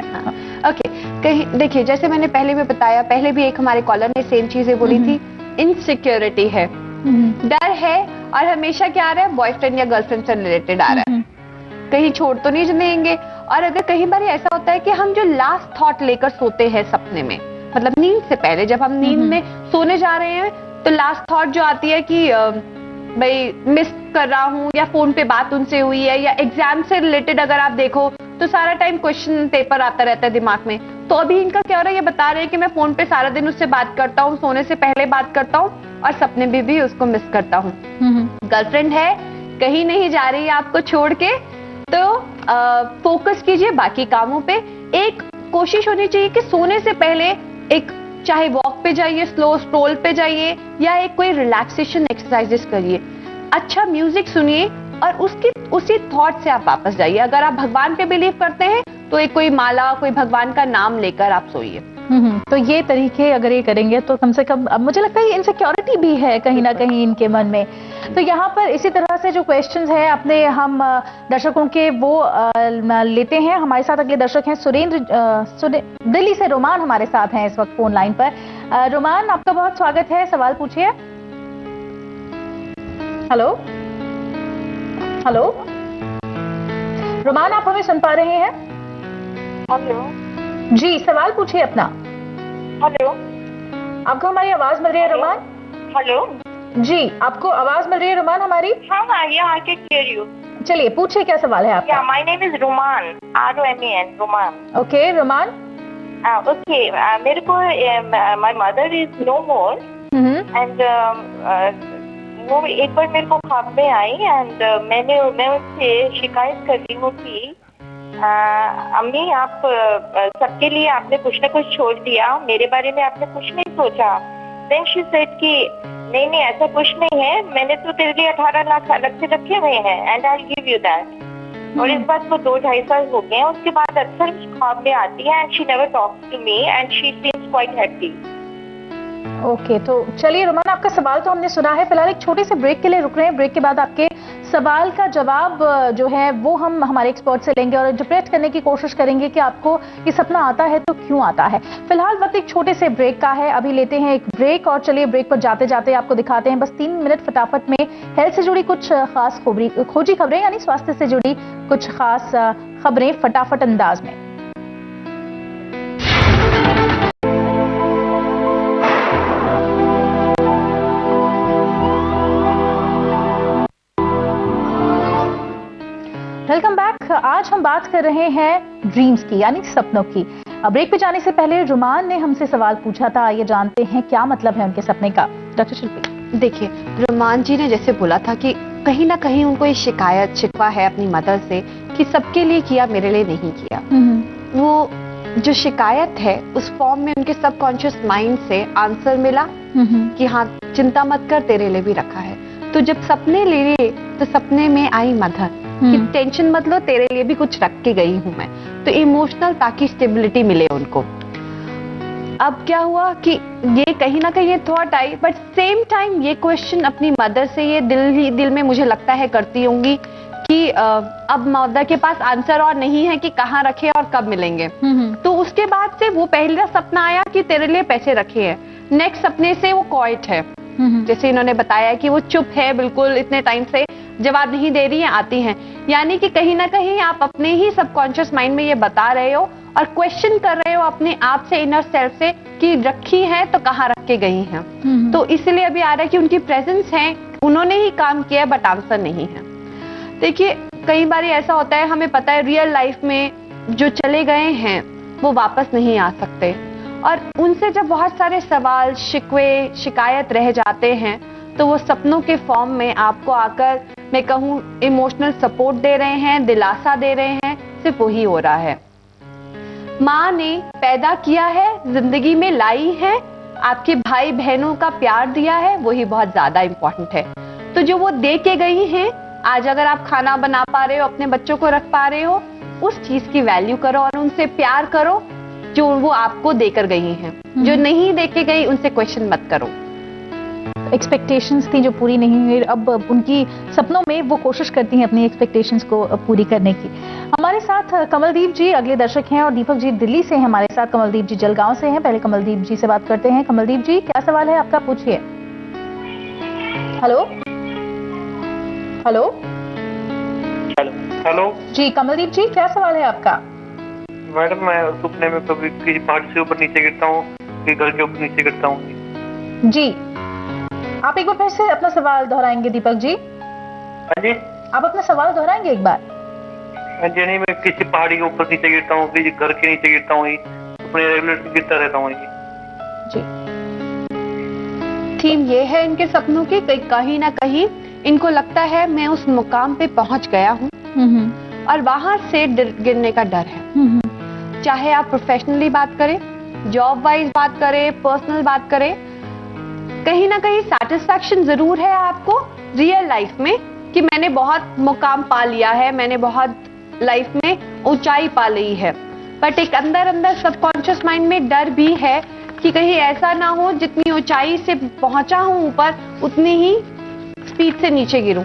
ओके, कहीं देखिए, जैसे मैंने पहले भी बताया, पहले भी एक हमारे कॉलर ने सेम चीजें बोली थी, इनसिक्योरिटी है, डर है, और हमेशा क्या आ रहा है, बॉयफ्रेंड या गर्लफ्रेंड से रिलेटेड आ रहा है, कहीं छोड़ तो नहीं देंगे। और अगर कहीं बार ऐसा होता है कि हम जो लास्ट थॉट लेकर सोते हैं सपने में, मतलब नींद से पहले जब हम नींद में सोने जा रहे हैं, तो लास्ट थॉट जो आती है कि भाई मिस कर रहा हूँ, या फोन पे बात उनसे हुई है, या एग्जाम से रिलेटेड अगर आप देखो तो सारा टाइम क्वेश्चन पेपर आता रहता है दिमाग में। तो अभी इनका क्या हो रहा है, ये बता रहे हैं कि मैं फोन पे सारा दिन उससे बात करता हूँ, सोने से पहले बात करता हूँ, और सपने में भी उसको मिस करता हूँ। गर्लफ्रेंड है, कहीं नहीं जा रही है आपको छोड़ के, तो फोकस कीजिए बाकी कामों पे। एक कोशिश होनी चाहिए कि सोने से पहले एक, चाहे वॉक पे जाइए, स्लो स्ट्रोल पे जाइए, या एक कोई रिलैक्सेशन एक्सरसाइजेस करिए, अच्छा म्यूजिक सुनिए, और उसी थॉट से आप वापस जाइए। अगर आप भगवान पे बिलीव करते हैं तो एक कोई माला, कोई भगवान का नाम लेकर आप सोइए। तो ये तरीके अगर ये करेंगे तो कम से कम, अब मुझे लगता है इनसिक्योरिटी भी है कहीं ना कहीं इनके मन में। तो यहाँ पर इसी तरह से जो क्वेश्चंस है अपने हम दर्शकों के वो लेते हैं। हमारे साथ अगले दर्शक हैं सुरेंद्र, दिल्ली से रोमान हमारे साथ हैं इस वक्त फोन लाइन पर। रोमान, आपका बहुत स्वागत है, सवाल पूछिए। हेलो हेलो रोमान, आप हमें सुन पा रहे हैं? हेलो जी, सवाल पूछिए अपना। हेलो, आपको हमारी आवाज मिल रही है रोमान? हेलो जी, आपको आवाज मिल रही है रोमान हमारी? हाँ, आई कैन हियर यू। चलिए पूछिए, क्या सवाल है आपका? My name is Roman, ROMAN, Roman. Okay Roman. Okay, मेरे को my mother is no more, and वो एक बार मेरे को ख्वाब में आई, एंड मैं उनसे शिकायत कर रही हूँ कि अम्मी, आप सबके लिए आपने कुछ ना कुछ छोड़ दिया, मेरे बारे में आपने कुछ नहीं सोचा। देन शी सेड कि नहीं ऐसा कुछ नहीं है, मैंने तो तेरे लिए 18 लाख अलग से रखे हुए हैं, and I will give you that. और इस बात को 2-2.5 साल हो गए हैं। उसके बाद अक्सर ख्वाब में आती है, and she never talks to me, and she seems quite happy. Okay, तो चलिए रोमान, आपका सवाल तो हमने सुना है। फिलहाल एक छोटे से ब्रेक के लिए रुक रहे हैं। ब्रेक के बाद आपके सवाल का जवाब जो है वो हम हमारे एक्सपर्ट से लेंगे और इंटरप्रेट करने की कोशिश करेंगे कि आपको ये सपना आता है तो क्यों आता है। फिलहाल वक्त एक छोटे से ब्रेक का है, अभी लेते हैं एक ब्रेक, और चलिए ब्रेक पर जाते जाते आपको दिखाते हैं बस 3 मिनट फटाफट में हेल्थ से जुड़ी कुछ खास खोजी खबरें, यानी स्वास्थ्य से जुड़ी कुछ खास खबरें फटाफट अंदाज में। Welcome back. आज हम बात कर रहे हैं ड्रीम्स की, यानी सपनों की। ब्रेक पे जाने से पहले रुमान ने हमसे सवाल पूछा था, आइए जानते हैं क्या मतलब है उनके सपने का। डॉक्टर शिल्पी, देखिए, रुमान जी ने जैसे बोला था कि कहीं ना कहीं उनको ये शिकवा है अपनी मदर से कि सबके लिए किया, मेरे लिए नहीं किया। वो जो शिकायत है उस फॉर्म में उनके सबकॉन्शियस माइंड से आंसर मिला कि हाँ चिंता मत कर, तेरे लिए भी रखा है। तो जब सपने ले लिए तो सपने में आई मदर कि टेंशन मत लो, तेरे लिए भी कुछ रख के गई हूं मैं। तो इमोशनल ताकि स्टेबिलिटी मिले उनको। अब क्या हुआ कि ये कहीं ना कहीं ये thought I, but same time ये क्वेश्चन अपनी मदर से ये दिल में मुझे लगता है करती होंगी कि अब मदर के पास आंसर और नहीं है कि कहाँ रखे और कब मिलेंगे। तो उसके बाद से वो पहला सपना आया कि तेरे लिए पैसे रखे हैं। नेक्स्ट सपने से वो क्वाइट है, जैसे इन्होंने बताया कि वो चुप है, बिल्कुल इतने टाइम से जवाब नहीं दे रही है, आती हैं। यानी कि कहीं ना कहीं आप अपने ही सबकॉन्शियस माइंड में ये बता रहे हो और क्वेश्चन कर रहे हो अपने आप से, इनर सेल्फ से, कि रखी है तो कहाँ रख के गई हैं। तो इसलिए अभी आ रहा है कि उनकी प्रेजेंस है, उन्होंने ही काम किया बट आंसर नहीं है। देखिए कई बार ऐसा होता है, हमें पता है रियल लाइफ में जो चले गए हैं वो वापस नहीं आ सकते, और उनसे जब बहुत सारे सवाल, शिकवे, शिकायत रह जाते हैं तो वो सपनों के फॉर्म में आपको आकर, मैं कहूँ, इमोशनल सपोर्ट दे रहे हैं, दिलासा दे रहे हैं। सिर्फ वही हो रहा है। माँ ने पैदा किया है, जिंदगी में लाई है, आपके भाई बहनों का प्यार दिया है, वही बहुत ज्यादा इंपॉर्टेंट है। तो जो वो दे के गई हैं, आज अगर आप खाना बना पा रहे हो, अपने बच्चों को रख पा रहे हो, उस चीज की वैल्यू करो और उनसे प्यार करो जो वो आपको देकर गई हैं। जो नहीं देके गई उनसे क्वेश्चन मत करो। एक्सपेक्टेशंस थी जो पूरी नहीं हुई, अब उनकी सपनों में वो कोशिश करती हैं अपनी एक्सपेक्टेशंस को पूरी करने की। हमारे साथ कमलदीप जी अगले दर्शक हैं और दीपक जी दिल्ली से हैं हमारे साथ। कमलदीप जी जलगांव से हैं। पहले कमलदीप जी से बात करते हैं। कमलदीप जी क्या सवाल है आपका, पूछिए। हेलो हेलो हेलो जी, कमलदीप जी क्या सवाल है आपका? मैडम मैं सपने में कभी किसी पहाड़ से ऊपर नीचे गिरता हूँ, कि घर के ऊपर नीचे गिरता हूँ। जी आप एक बार फिर से अपना सवाल दोहराएंगे दीपक जी? हाँ जी, आप अपना सवाल दोहराएंगे एक बार? हाँ जी, नहीं मैं किसी पहाड़ी के ऊपर नीचे गिरता हूँ, किसी घर के नीचे गिरता हूँ, अपने रेगुलर गिरता रहता हूँ। जी थीम ये है इनके सपनों की, कहीं ना कहीं इनको लगता है मैं उस मुकाम पे पहुंच गया हूँ और वहां से गिरने का डर है। चाहे आप प्रोफेशनली बात करें, जॉब वाइज बात करें, पर्सनल बात करें, कहीं ना कहीं सेटिस्फैक्शन जरूर है आपको रियल लाइफ में कि मैंने बहुत मुकाम पा लिया है, मैंने बहुत लाइफ में ऊंचाई पा ली है, बट एक अंदर अंदर सबकॉन्शियस माइंड में डर भी है कि कहीं ऐसा ना हो जितनी ऊंचाई से पहुंचा हूं ऊपर उतनी ही स्पीड से नीचे गिरूं।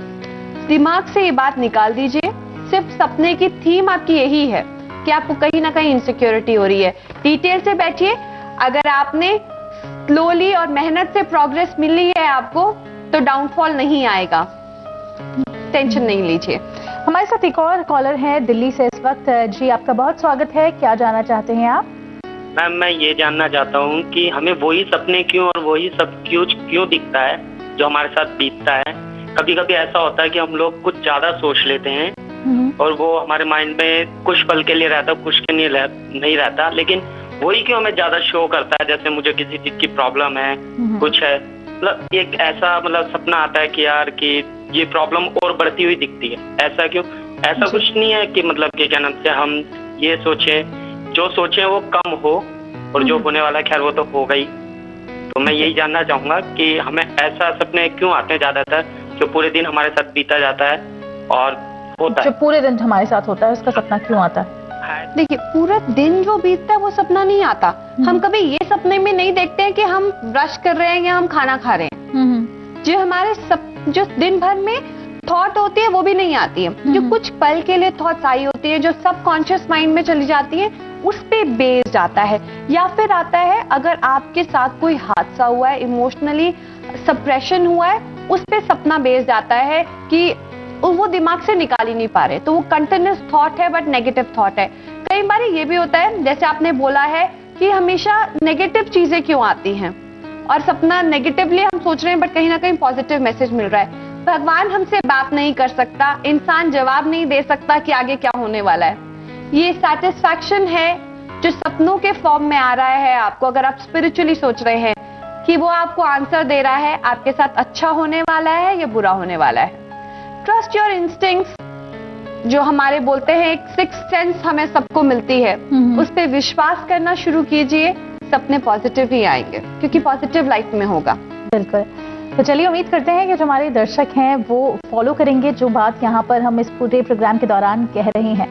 दिमाग से ये बात निकाल दीजिए। सिर्फ सपने की थीम आपकी यही है कि आपको कहीं ना कहीं इनसिक्योरिटी हो रही है। डिटेल से बैठिए। अगर आपने स्लोली और मेहनत से प्रोग्रेस मिली है आपको तो डाउनफॉल नहीं आएगा, टेंशन नहीं लीजिए। हमारे साथ एक और कॉलर है दिल्ली से इस वक्त। जी आपका बहुत स्वागत है। क्या जानना चाहते हैं आप? मैम मैं ये जानना चाहता हूँ कि हमें वही सपने क्यों और वही सब क्यों दिखता है जो हमारे साथ बीतता है। कभी कभी ऐसा होता है कि हम लोग कुछ ज्यादा सोच लेते हैं और वो हमारे माइंड में कुछ पल के लिए रहता, कुछ के लिए नहीं रहता, लेकिन वही क्यों हमें ज्यादा शो करता है। जैसे मुझे किसी चीज की प्रॉब्लम है, कुछ है, मतलब एक ऐसा सपना आता है कि यार कि ये प्रॉब्लम और बढ़ती हुई दिखती है। ऐसा क्यों? ऐसा कुछ नहीं है कि मतलब कि क्या नाम से हम ये सोचे, जो सोचे वो कम हो और जो होने वाला खैर वो तो हो गई। तो मैं यही जानना चाहूंगा कि हमें ऐसा सपने क्यों आते हैं ज्यादातर, जो पूरे दिन हमारे साथ बीता जाता है और होता है, जो पूरे दिन हमारे साथ होता है उसका सपना क्यों आता है? देखिए पूरा दिन जो बीतता है वो सपना नहीं आता। हम कभी ये सपने में नहीं देखते हैं कि हम ब्रश कर रहे हैं या हम खाना खा रहे हैं। जो हमारे जो दिन भर में थॉट होती है वो भी नहीं आती है। जो कुछ पल के लिए थॉट्स आई होती है, जो सबकॉन्शियस माइंड में चली जाती है, उस पे बेस्ड आता है। या फिर आता है अगर आपके साथ कोई हादसा हुआ है, इमोशनली सप्रेशन हुआ है, उस पे सपना बेस्ड आता है कि वो दिमाग से निकाल ही नहीं पा रहे, तो वो कंटिन्यूस थॉट है बट नेगेटिव थॉट है। कई बार ये भी होता है जैसे आपने बोला है कि हमेशा नेगेटिव चीजें क्यों आती हैं और सपना नेगेटिवली हम सोच रहे हैं बट कहीं ना कहीं पॉजिटिव मैसेज मिल रहा है। भगवान हमसे बात नहीं कर सकता, इंसान जवाब नहीं दे सकता कि आगे क्या होने वाला है। ये सेटिस्फैक्शन है जो सपनों के फॉर्म में आ रहा है आपको। अगर आप स्पिरिचुअली सोच रहे हैं कि वो आपको आंसर दे रहा है आपके साथ अच्छा होने वाला है या बुरा होने वाला है। ट्रस्ट योर इंस्टिंक्ट्स, जो हमारे बोलते हैं एक सिक्स्थ सेंस हमें सबको मिलती है, उस पे विश्वास करना शुरू कीजिए। सपने पॉजिटिव ही आएंगे क्योंकि पॉजिटिव लाइफ में होगा। बिल्कुल। तो चलिए उम्मीद करते हैं कि जो हमारे दर्शक हैं वो फॉलो करेंगे जो बात यहाँ पर हम इस पूरे प्रोग्राम के दौरान कह रहे हैं।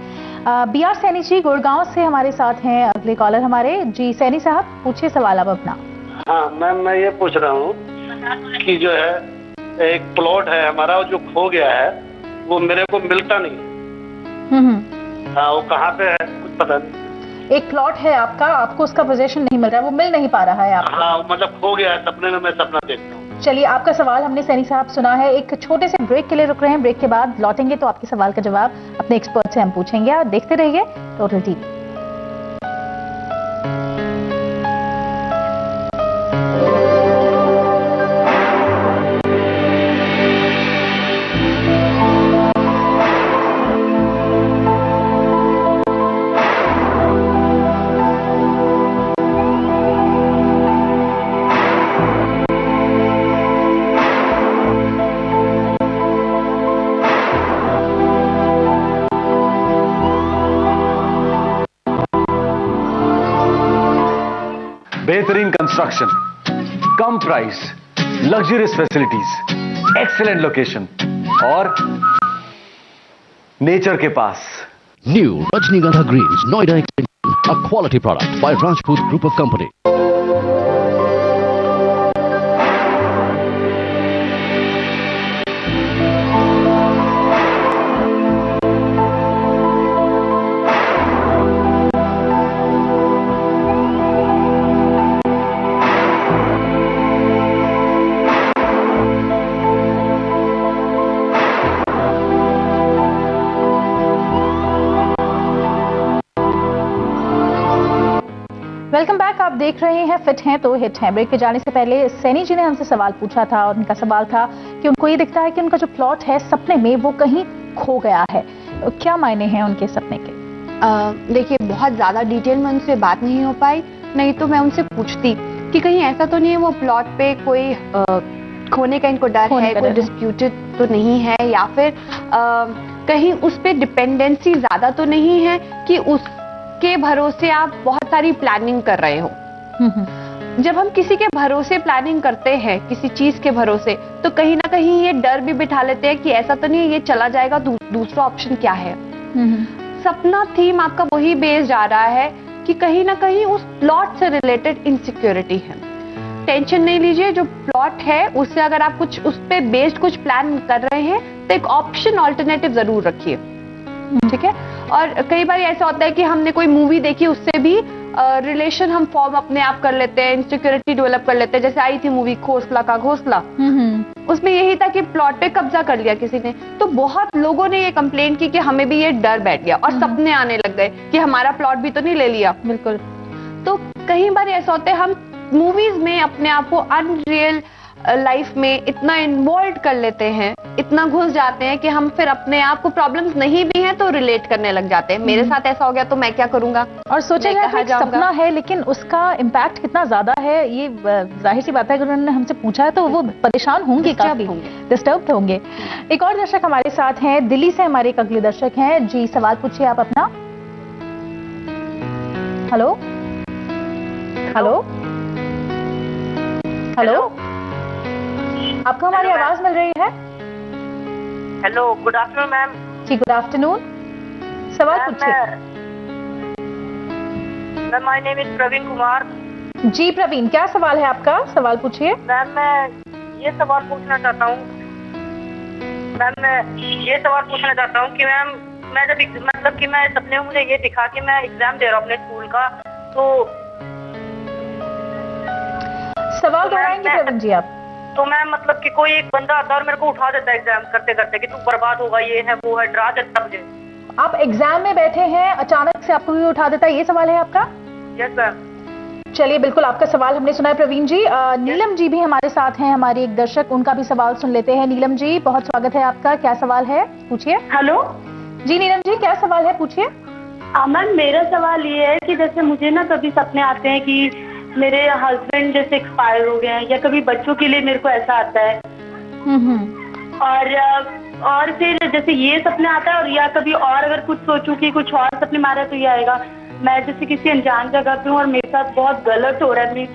BR सैनी जी गुड़गांव से हमारे साथ हैं अगले कॉलर हमारे। जी सैनी साहब पूछिए सवाल अब अपना। हाँ मैम मैं ये पूछ रहा हूँ कि जो है एक प्लॉट है हमारा जो खो गया है, वो मेरे को मिलता नहीं है। हाँ, वो कहाँ पे है कुछ पता नहीं। एक प्लॉट है आपका, आपको उसका पोजीशन नहीं मिल रहा है, वो मिल नहीं पा रहा है आपको। हाँ, मतलब खो गया है, सपने में मैं सपना देखता हूँ। चलिए, आपका सवाल हमने सैनी साहब सुना है। एक छोटे से ब्रेक के लिए रुक रहे हैं, ब्रेक के बाद लौटेंगे तो आपके सवाल का जवाब अपने एक्सपर्ट से हम पूछेंगे। आप देखते रहिए टोटल टीवी। बेहतरीन कंस्ट्रक्शन, कम price, luxurious facilities, excellent location और नेचर के पास। New Rajnigandha Greens, Noida Extension, a quality product by Rajput Group of Company. Welcome back. आप देख रहे हैं फिट हैं तो हिट हैं। ब्रेक पे जाने से पहले सैनी जी ने हमसे सवाल पूछा था और उनका सवाल था कि उनको ये दिखता है कि उनका जो प्लॉट है सपने में वो कहीं खो गया है। क्या मायने हैं उनके सपने के? देखिए, बहुत ज्यादा डिटेल में उनसे बात नहीं हो पाई, नहीं तो मैं उनसे पूछती कि कहीं ऐसा तो नहीं है वो प्लॉट पे कोई खोने का इनको डर है, कोई डिस्प्यूटेड तो नहीं है, या फिर कहीं उस पे डिपेंडेंसी ज्यादा तो नहीं है कि उसके भरोसे आप बहुत सारी प्लानिंग कर रहे हो। जब हम किसी के भरोसे प्लानिंग करते हैं, किसी चीज के भरोसे, तो कहीं ना कहीं ये डर भी बिठा लेते हैं कि ऐसा तो नहीं है ये चला जाएगा, दूसरा ऑप्शन क्या है। सपना थीम आपका वही बेस जा रहा है कि कहीं ना कहीं उस प्लॉट से रिलेटेड इनसिक्योरिटी है। टेंशन नहीं लीजिए, जो प्लॉट है उससे अगर आप कुछ उस पे बेस्ड कुछ प्लान कर रहे हैं तो एक ऑप्शन ऑल्टरनेटिव जरूर रखिए, ठीक है। और कई बार ऐसा होता है कि हमने कोई मूवी देखी, उससे भी रिलेशन हम फॉर्म अपने आप कर लेते हैं, इनसिक्योरिटी डेवलप कर लेते हैं। जैसे आई थी मूवी घोंसला का घोंसला, उसमें यही था कि प्लॉट पे कब्जा कर लिया किसी ने, तो बहुत लोगों ने ये कंप्लेंट की कि हमें भी ये डर बैठ गया और सपने आने लग गए कि हमारा प्लॉट भी तो नहीं ले लिया। बिल्कुल। तो कई बार ऐसा होता है हम मूवीज में अपने आप को अनरियल लाइफ में इतना इन्वॉल्व कर लेते हैं, इतना घुस जाते हैं कि हम फिर अपने आप को प्रॉब्लम्स नहीं भी हैं तो रिलेट करने लग जाते हैं। मेरे साथ ऐसा हो गया तो मैं क्या करूंगा, और सोचा जाए कि सपना है लेकिन उसका इम्पैक्ट कितना ज्यादा है, ये जाहिर सी बात है। अगर उन्होंने हमसे पूछा है तो वो परेशान होंगे, काफी डिस्टर्ब होंगे। एक और दर्शक हमारे साथ हैं, दिल्ली से हमारे एक अगले दर्शक हैं जी। सवाल पूछिए आप अपना। हेलो हेलो हेलो, आपको हमारी आवाज मिल रही है? Hello, good afternoon ma'am. जी गुड आफ्टरनून, सवाल पूछिए। Ma'am, my name is Praveen Kumar. जी प्रवीण, क्या सवाल है आपका? सवाल पूछिए। मैम, मैं ये सवाल पूछना चाहता हूँ कि मैम मैं जब मतलब कि मैं सपने में मुझे ये दिखा कि मैं एग्जाम दे रहा हूँ अपने स्कूल का, तो सवाल दोहराएंगे प्रवीण जी आप? तो मैम मतलब कि कोई एक बंदा आता है और मेरे को उठा देता है एग्जाम करते करते कि तू बर्बाद होगा, ये है वो है, डरा देता मुझे। आप एग्जाम में बैठे हैं, अचानक से आपको भी उठा देता है, ये सवाल है आपका? Yes ma'am. चलिए, बिल्कुल आपका सवाल हमने सुना है प्रवीण जी। नीलम जी भी हमारे साथ हैं, हमारी एक दर्शक, उनका भी सवाल सुन लेते हैं। नीलम जी, बहुत स्वागत है आपका, क्या सवाल है पूछिए। हेलो जी नीलम जी, क्या सवाल है पूछिए। मैम, मेरा सवाल ये है कि जैसे मुझे ना कभी सपने आते हैं कि मेरे हस्बैंड जैसे एक्सपायर हो गए हैं, या कभी बच्चों के लिए मेरे को ऐसा आता है, और फिर जैसे ये सपने आता है, और या कभी और अगर कुछ सोचूं कि कुछ और सपने मारे तो ये आएगा। मैं जैसे किसी अनजान जगह पे हूँ और मेरे साथ बहुत गलत हो रहा है,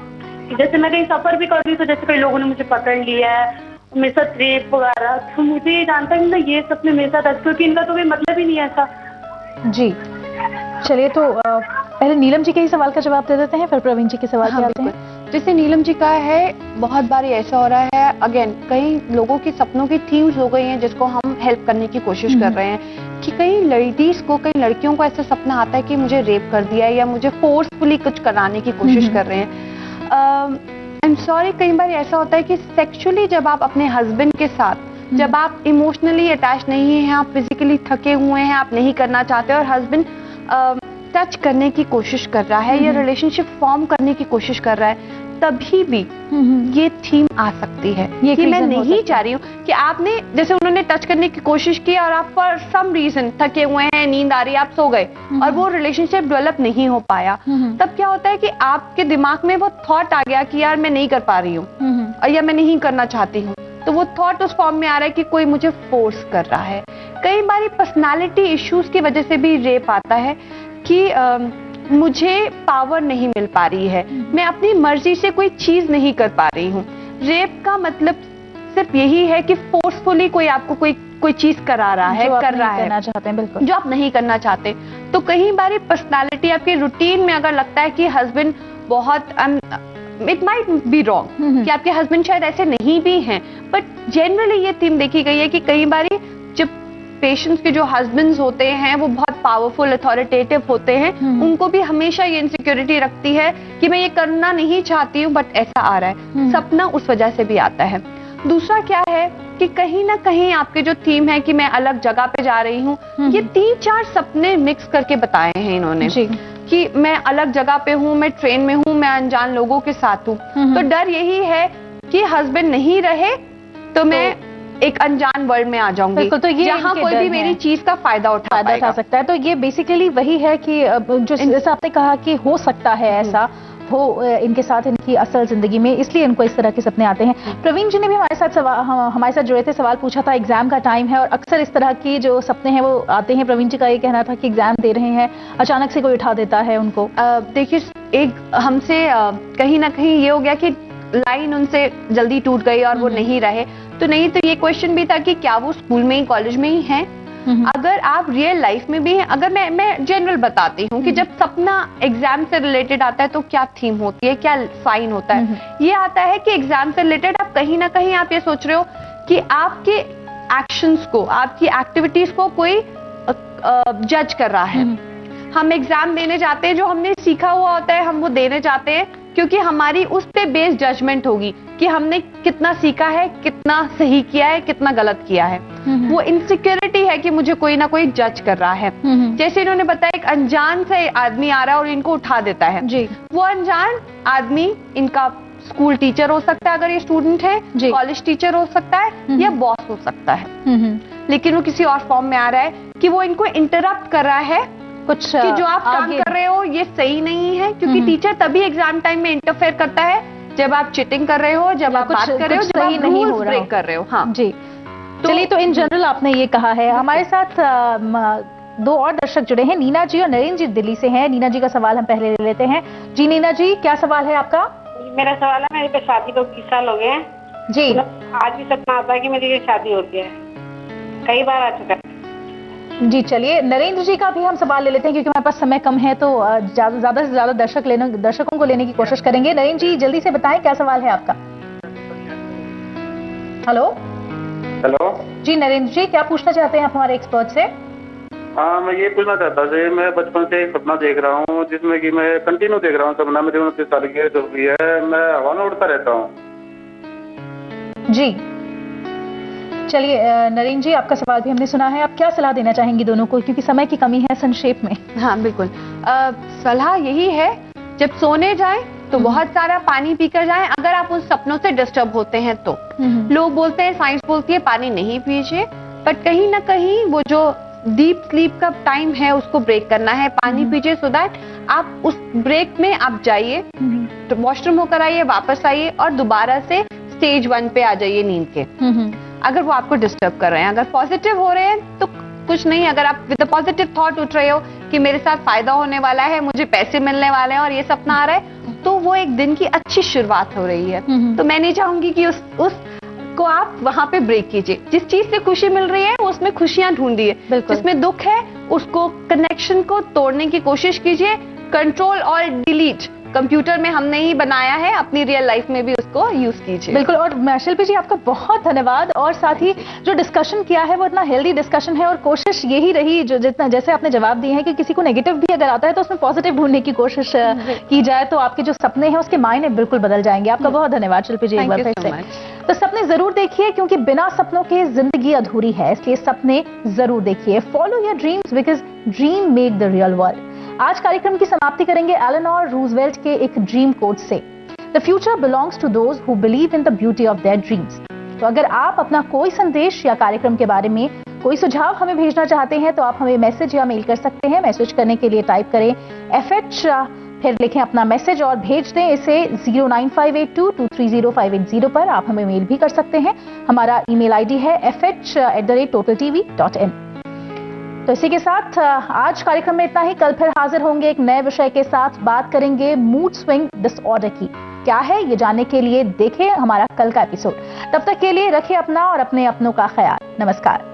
जैसे मैं कहीं सफर भी कर रही हूँ तो जैसे कई लोगों ने मुझे पकड़ लिया है, मेरे साथ रेप वगैरह, तो मुझे ये जानता है कि ये सपने मेरे साथ, क्योंकि इनका तो कोई मतलब ही नहीं है ऐसा। जी चलिए, तो पहले नीलम जी के ही सवाल का जवाब दे देते हैं, फिर प्रवीण जी के सवाल पे आते हैं। जैसे नीलम जी का है, बहुत बार ऐसा हो रहा है, अगेन कई लोगों के सपनों की थीम्स हो गई हैं जिसको हम हेल्प करने की कोशिश कर रहे हैं, कि कई लेडीज को, कई लड़कियों को ऐसा सपना आता है कि मुझे रेप कर दिया है या मुझे फोर्सफुली कुछ कराने की कोशिश कर रहे हैं। आई एम सॉरी, कई बार ऐसा होता है कि सेक्सुअली जब आप अपने हस्बैंड के साथ, जब आप इमोशनली अटैच नहीं हैं, आप फिजिकली थके हुए हैं, आप नहीं करना चाहते और हस्बैंड टच करने की कोशिश कर रहा है या रिलेशनशिप फॉर्म करने की कोशिश कर रहा है, तभी भी ये थीम आ सकती है कि मैं नहीं चाह रही हूँ कि आपने, जैसे उन्होंने टच करने की कोशिश की और आप फॉर सम रीजन थके हुए हैं, नींद आ रही है, आप सो गए और वो रिलेशनशिप डेवलप नहीं हो पाया, तब क्या होता है कि आपके दिमाग में वो थॉट आ गया कि यार मैं नहीं कर पा रही हूँ या मैं नहीं करना चाहती हूँ, तो वो थॉट उस फॉर्म में आ रहा है कि कोई मुझे फोर्स कर रहा है। कई बार पर्सनालिटी इश्यूज की वजह से भी रेप आता है कि मुझे पावर नहीं मिल पा रही है, मैं अपनी मर्जी से कोई चीज नहीं कर पा रही हूँ। रेप का मतलब सिर्फ यही है कि फोर्सफुली कोई आपको कोई चीज करा रहा है, कर रहा है, करना चाहते हैं, बिल्कुल, जो आप नहीं करना चाहते। तो कई बार पर्सनालिटी आपके रूटीन में अगर लगता है कि हस्बैंड बहुत, इट माइट बी रॉन्ग कि आपके हस्बैंड शायद ऐसे नहीं भी हैं, बट जनरली ये थीम देखी गई है कि कई बार जब पेशेंट्स के जो हस्बैंड्स होते हैं वो बहुत पावरफुल, अथॉरिटेटिव होते हैं, उनको भी हमेशा ये इनसिक्योरिटी रखती है कि मैं ये करना नहीं चाहती हूँ बट ऐसा आ रहा है। सपना उस वजह से भी आता है। दूसरा क्या है कि कहीं ना कहीं आपके जो थीम है कि मैं अलग जगह पे जा रही हूँ, ये 3-4 सपने मिक्स करके बताए हैं इन्होंने कि मैं अलग जगह पे हूँ, मैं ट्रेन में हूँ, मैं अनजान लोगों के साथ हूँ। तो डर यही है कि हस्बैंड नहीं रहे तो मैं एक अनजान वर्ल्ड में आ जाऊंगी, तो ये जहाँ कोई भी मेरी चीज का फायदा उठा सकता है। तो ये बेसिकली वही है कि जो जैसा आपने कहा कि हो सकता है ऐसा हो इनके साथ, इनकी असल जिंदगी में, इसलिए इनको इस तरह के सपने आते हैं। प्रवीण जी ने भी हमारे साथ जुड़े थे, सवाल पूछा था, एग्जाम का टाइम है और अक्सर इस तरह की जो सपने हैं वो आते हैं। प्रवीण जी का ये कहना था कि एग्जाम दे रहे हैं, अचानक से कोई उठा देता है उनको। देखिए, एक हमसे कहीं ना कहीं ये हो गया कि लाइन उनसे जल्दी टूट गई और वो नहीं रहे, तो नहीं तो ये क्वेश्चन भी था कि क्या वो स्कूल में ही, कॉलेज में ही हैं। अगर आप रियल लाइफ में भी हैं, अगर मैं जनरल बताती हूँ कि जब सपना एग्जाम से रिलेटेड आता है तो क्या थीम होती है, क्या साइन होता है। ये आता है कि एग्जाम से रिलेटेड आप कहीं ना कहीं आप ये सोच रहे हो कि आपके एक्शंस को, आपकी एक्टिविटीज को कोई जज कर रहा है। हम एग्जाम देने जाते हैं, जो हमने सीखा हुआ होता है हम वो देने जाते हैं क्योंकि हमारी उस पे बेस्ड जजमेंट होगी कि हमने कितना सीखा है, कितना सही किया है, कितना गलत किया है। वो इनसिक्योरिटी है कि मुझे कोई ना कोई जज कर रहा है। जैसे इन्होंने बताया, एक अनजान से आदमी आ रहा है और इनको उठा देता है जी। वो अनजान आदमी इनका स्कूल टीचर हो सकता है अगर ये स्टूडेंट है, कॉलेज टीचर हो सकता है या बॉस हो सकता है, लेकिन वो किसी और फॉर्म में आ रहा है कि वो इनको इंटरप्ट कर रहा है कुछ कि जो आप काम कर रहे हो ये सही नहीं है। क्योंकि टीचर तभी एग्जाम टाइम में इंटरफेयर करता है जब आप चीटिंग कर रहे हो, जब आप बात कर रहे हो, जब आप रूल्स ब्रेक कर रहे हो। हाँ जी, चलिए, तो इन जनरल आपने ये कहा है। हमारे साथ 2 और दर्शक जुड़े हैं, नीना जी और नरेंद्र जी दिल्ली से हैं। नीना जी का सवाल हम पहले ले लेते हैं। जी नीना जी, क्या सवाल है आपका? मेरा सवाल है, मेरे पे शादी को 20 साल हो गए हैं जी। आज भी सपना आता है कि मेरी शादी होती है, कई बार आ चुका है जी। चलिए, नरेंद्र जी का भी हम सवाल ले लेते हैं क्योंकि हमारे पास समय कम है, तो ज्यादा से ज्यादा दर्शकों को लेने की कोशिश करेंगे। नरेंद्र जी जल्दी से बताएं क्या सवाल है आपका। हेलो जी नरेंद्र जी, क्या पूछना चाहते हैं आप हमारे एक्सपर्ट से? हाँ, मैं ये पूछना चाहता था, मैं बचपन से एक सपना देख रहा हूँ जिसमें कि मैं कंटिन्यू देख रहा हूँ सपना। मेरी 29 साल की एज हो गई है, मैं हवा में उड़ता रहता हूँ जी। चलिए नरेंद्र जी, आपका सवाल भी हमने सुना है, आप क्या सलाह देना चाहेंगी दोनों को, क्योंकि समय की कमी है, संक्षेप में? हाँ बिल्कुल, सलाह यही है, जब सोने जाएं तो बहुत सारा पानी पीकर जाएं। अगर आप उन सपनों से डिस्टर्ब होते हैं तो लोग बोलते हैं, साइंस बोलती है पानी नहीं पीजिए, बट कहीं ना कहीं वो जो डीप स्लीप का टाइम है उसको ब्रेक करना है, पानी पीजिए सो दैट आप उस ब्रेक में आप जाइए, तो वॉशरूम होकर आइए, वापस आइए और दोबारा से स्टेज 1 पे आ जाइए नींद के। अगर वो आपको डिस्टर्ब कर रहे हैं, अगर पॉजिटिव हो रहे हैं तो कुछ नहीं, अगर आप विद अ पॉजिटिव थॉट उठ रहे हो कि मेरे साथ फायदा होने वाला है, मुझे पैसे मिलने वाले हैं और ये सपना आ रहा है, तो वो एक दिन की अच्छी शुरुआत हो रही है। तो मैं नहीं चाहूंगी कि उस को आप वहां पे ब्रेक कीजिए। जिस चीज से खुशी मिल रही है उसमें खुशियां ढूंढिए, जिसमें दुख है उसको, कनेक्शन को तोड़ने की कोशिश कीजिए। कंट्रोल और डिलीट कंप्यूटर में हमने ही बनाया है, अपनी रियल लाइफ में भी उसको यूज कीजिए। बिल्कुल। और शिल्पी जी आपका बहुत धन्यवाद। और साथ ही जो डिस्कशन किया है वो इतना हेल्दी डिस्कशन है और कोशिश यही रही जो जितना जैसे आपने जवाब दिए हैं कि किसी को नेगेटिव भी अगर आता है तो उसमें पॉजिटिव ढूंढने की कोशिश की जाए तो आपके जो सपने हैं उसके मायने बिल्कुल बदल जाएंगे। आपका बहुत धन्यवाद शिल्पी जी एक बार फिर से। तो सपने जरूर देखिए क्योंकि बिना सपनों के जिंदगी अधूरी है, इसलिए सपने जरूर देखिए। Follow your dreams because dream make the real world. आज कार्यक्रम की समाप्ति करेंगे एलेनोर रूजवेल्ट के एक ड्रीम कोट से, the future belongs to those who believe in the beauty of their dreams. तो अगर आप अपना कोई संदेश या कार्यक्रम के बारे में कोई सुझाव हमें भेजना चाहते हैं तो आप हमें मैसेज या मेल कर सकते हैं। मैसेज करने के लिए टाइप करें FH, फिर लिखें अपना मैसेज और भेज दें इसे 09582230580 पर। आप हमें मेल भी कर सकते हैं। हमारा ईमेल ID है fh@totaltv.in। तो इसी के साथ आज कार्यक्रम में इतना ही। कल फिर हाजिर होंगे एक नए विषय के साथ। बात करेंगे मूड स्विंग डिसऑर्डर की। क्या है ये जानने के लिए देखें हमारा कल का एपिसोड। तब तक के लिए रखें अपना और अपने अपनों का ख्याल। नमस्कार।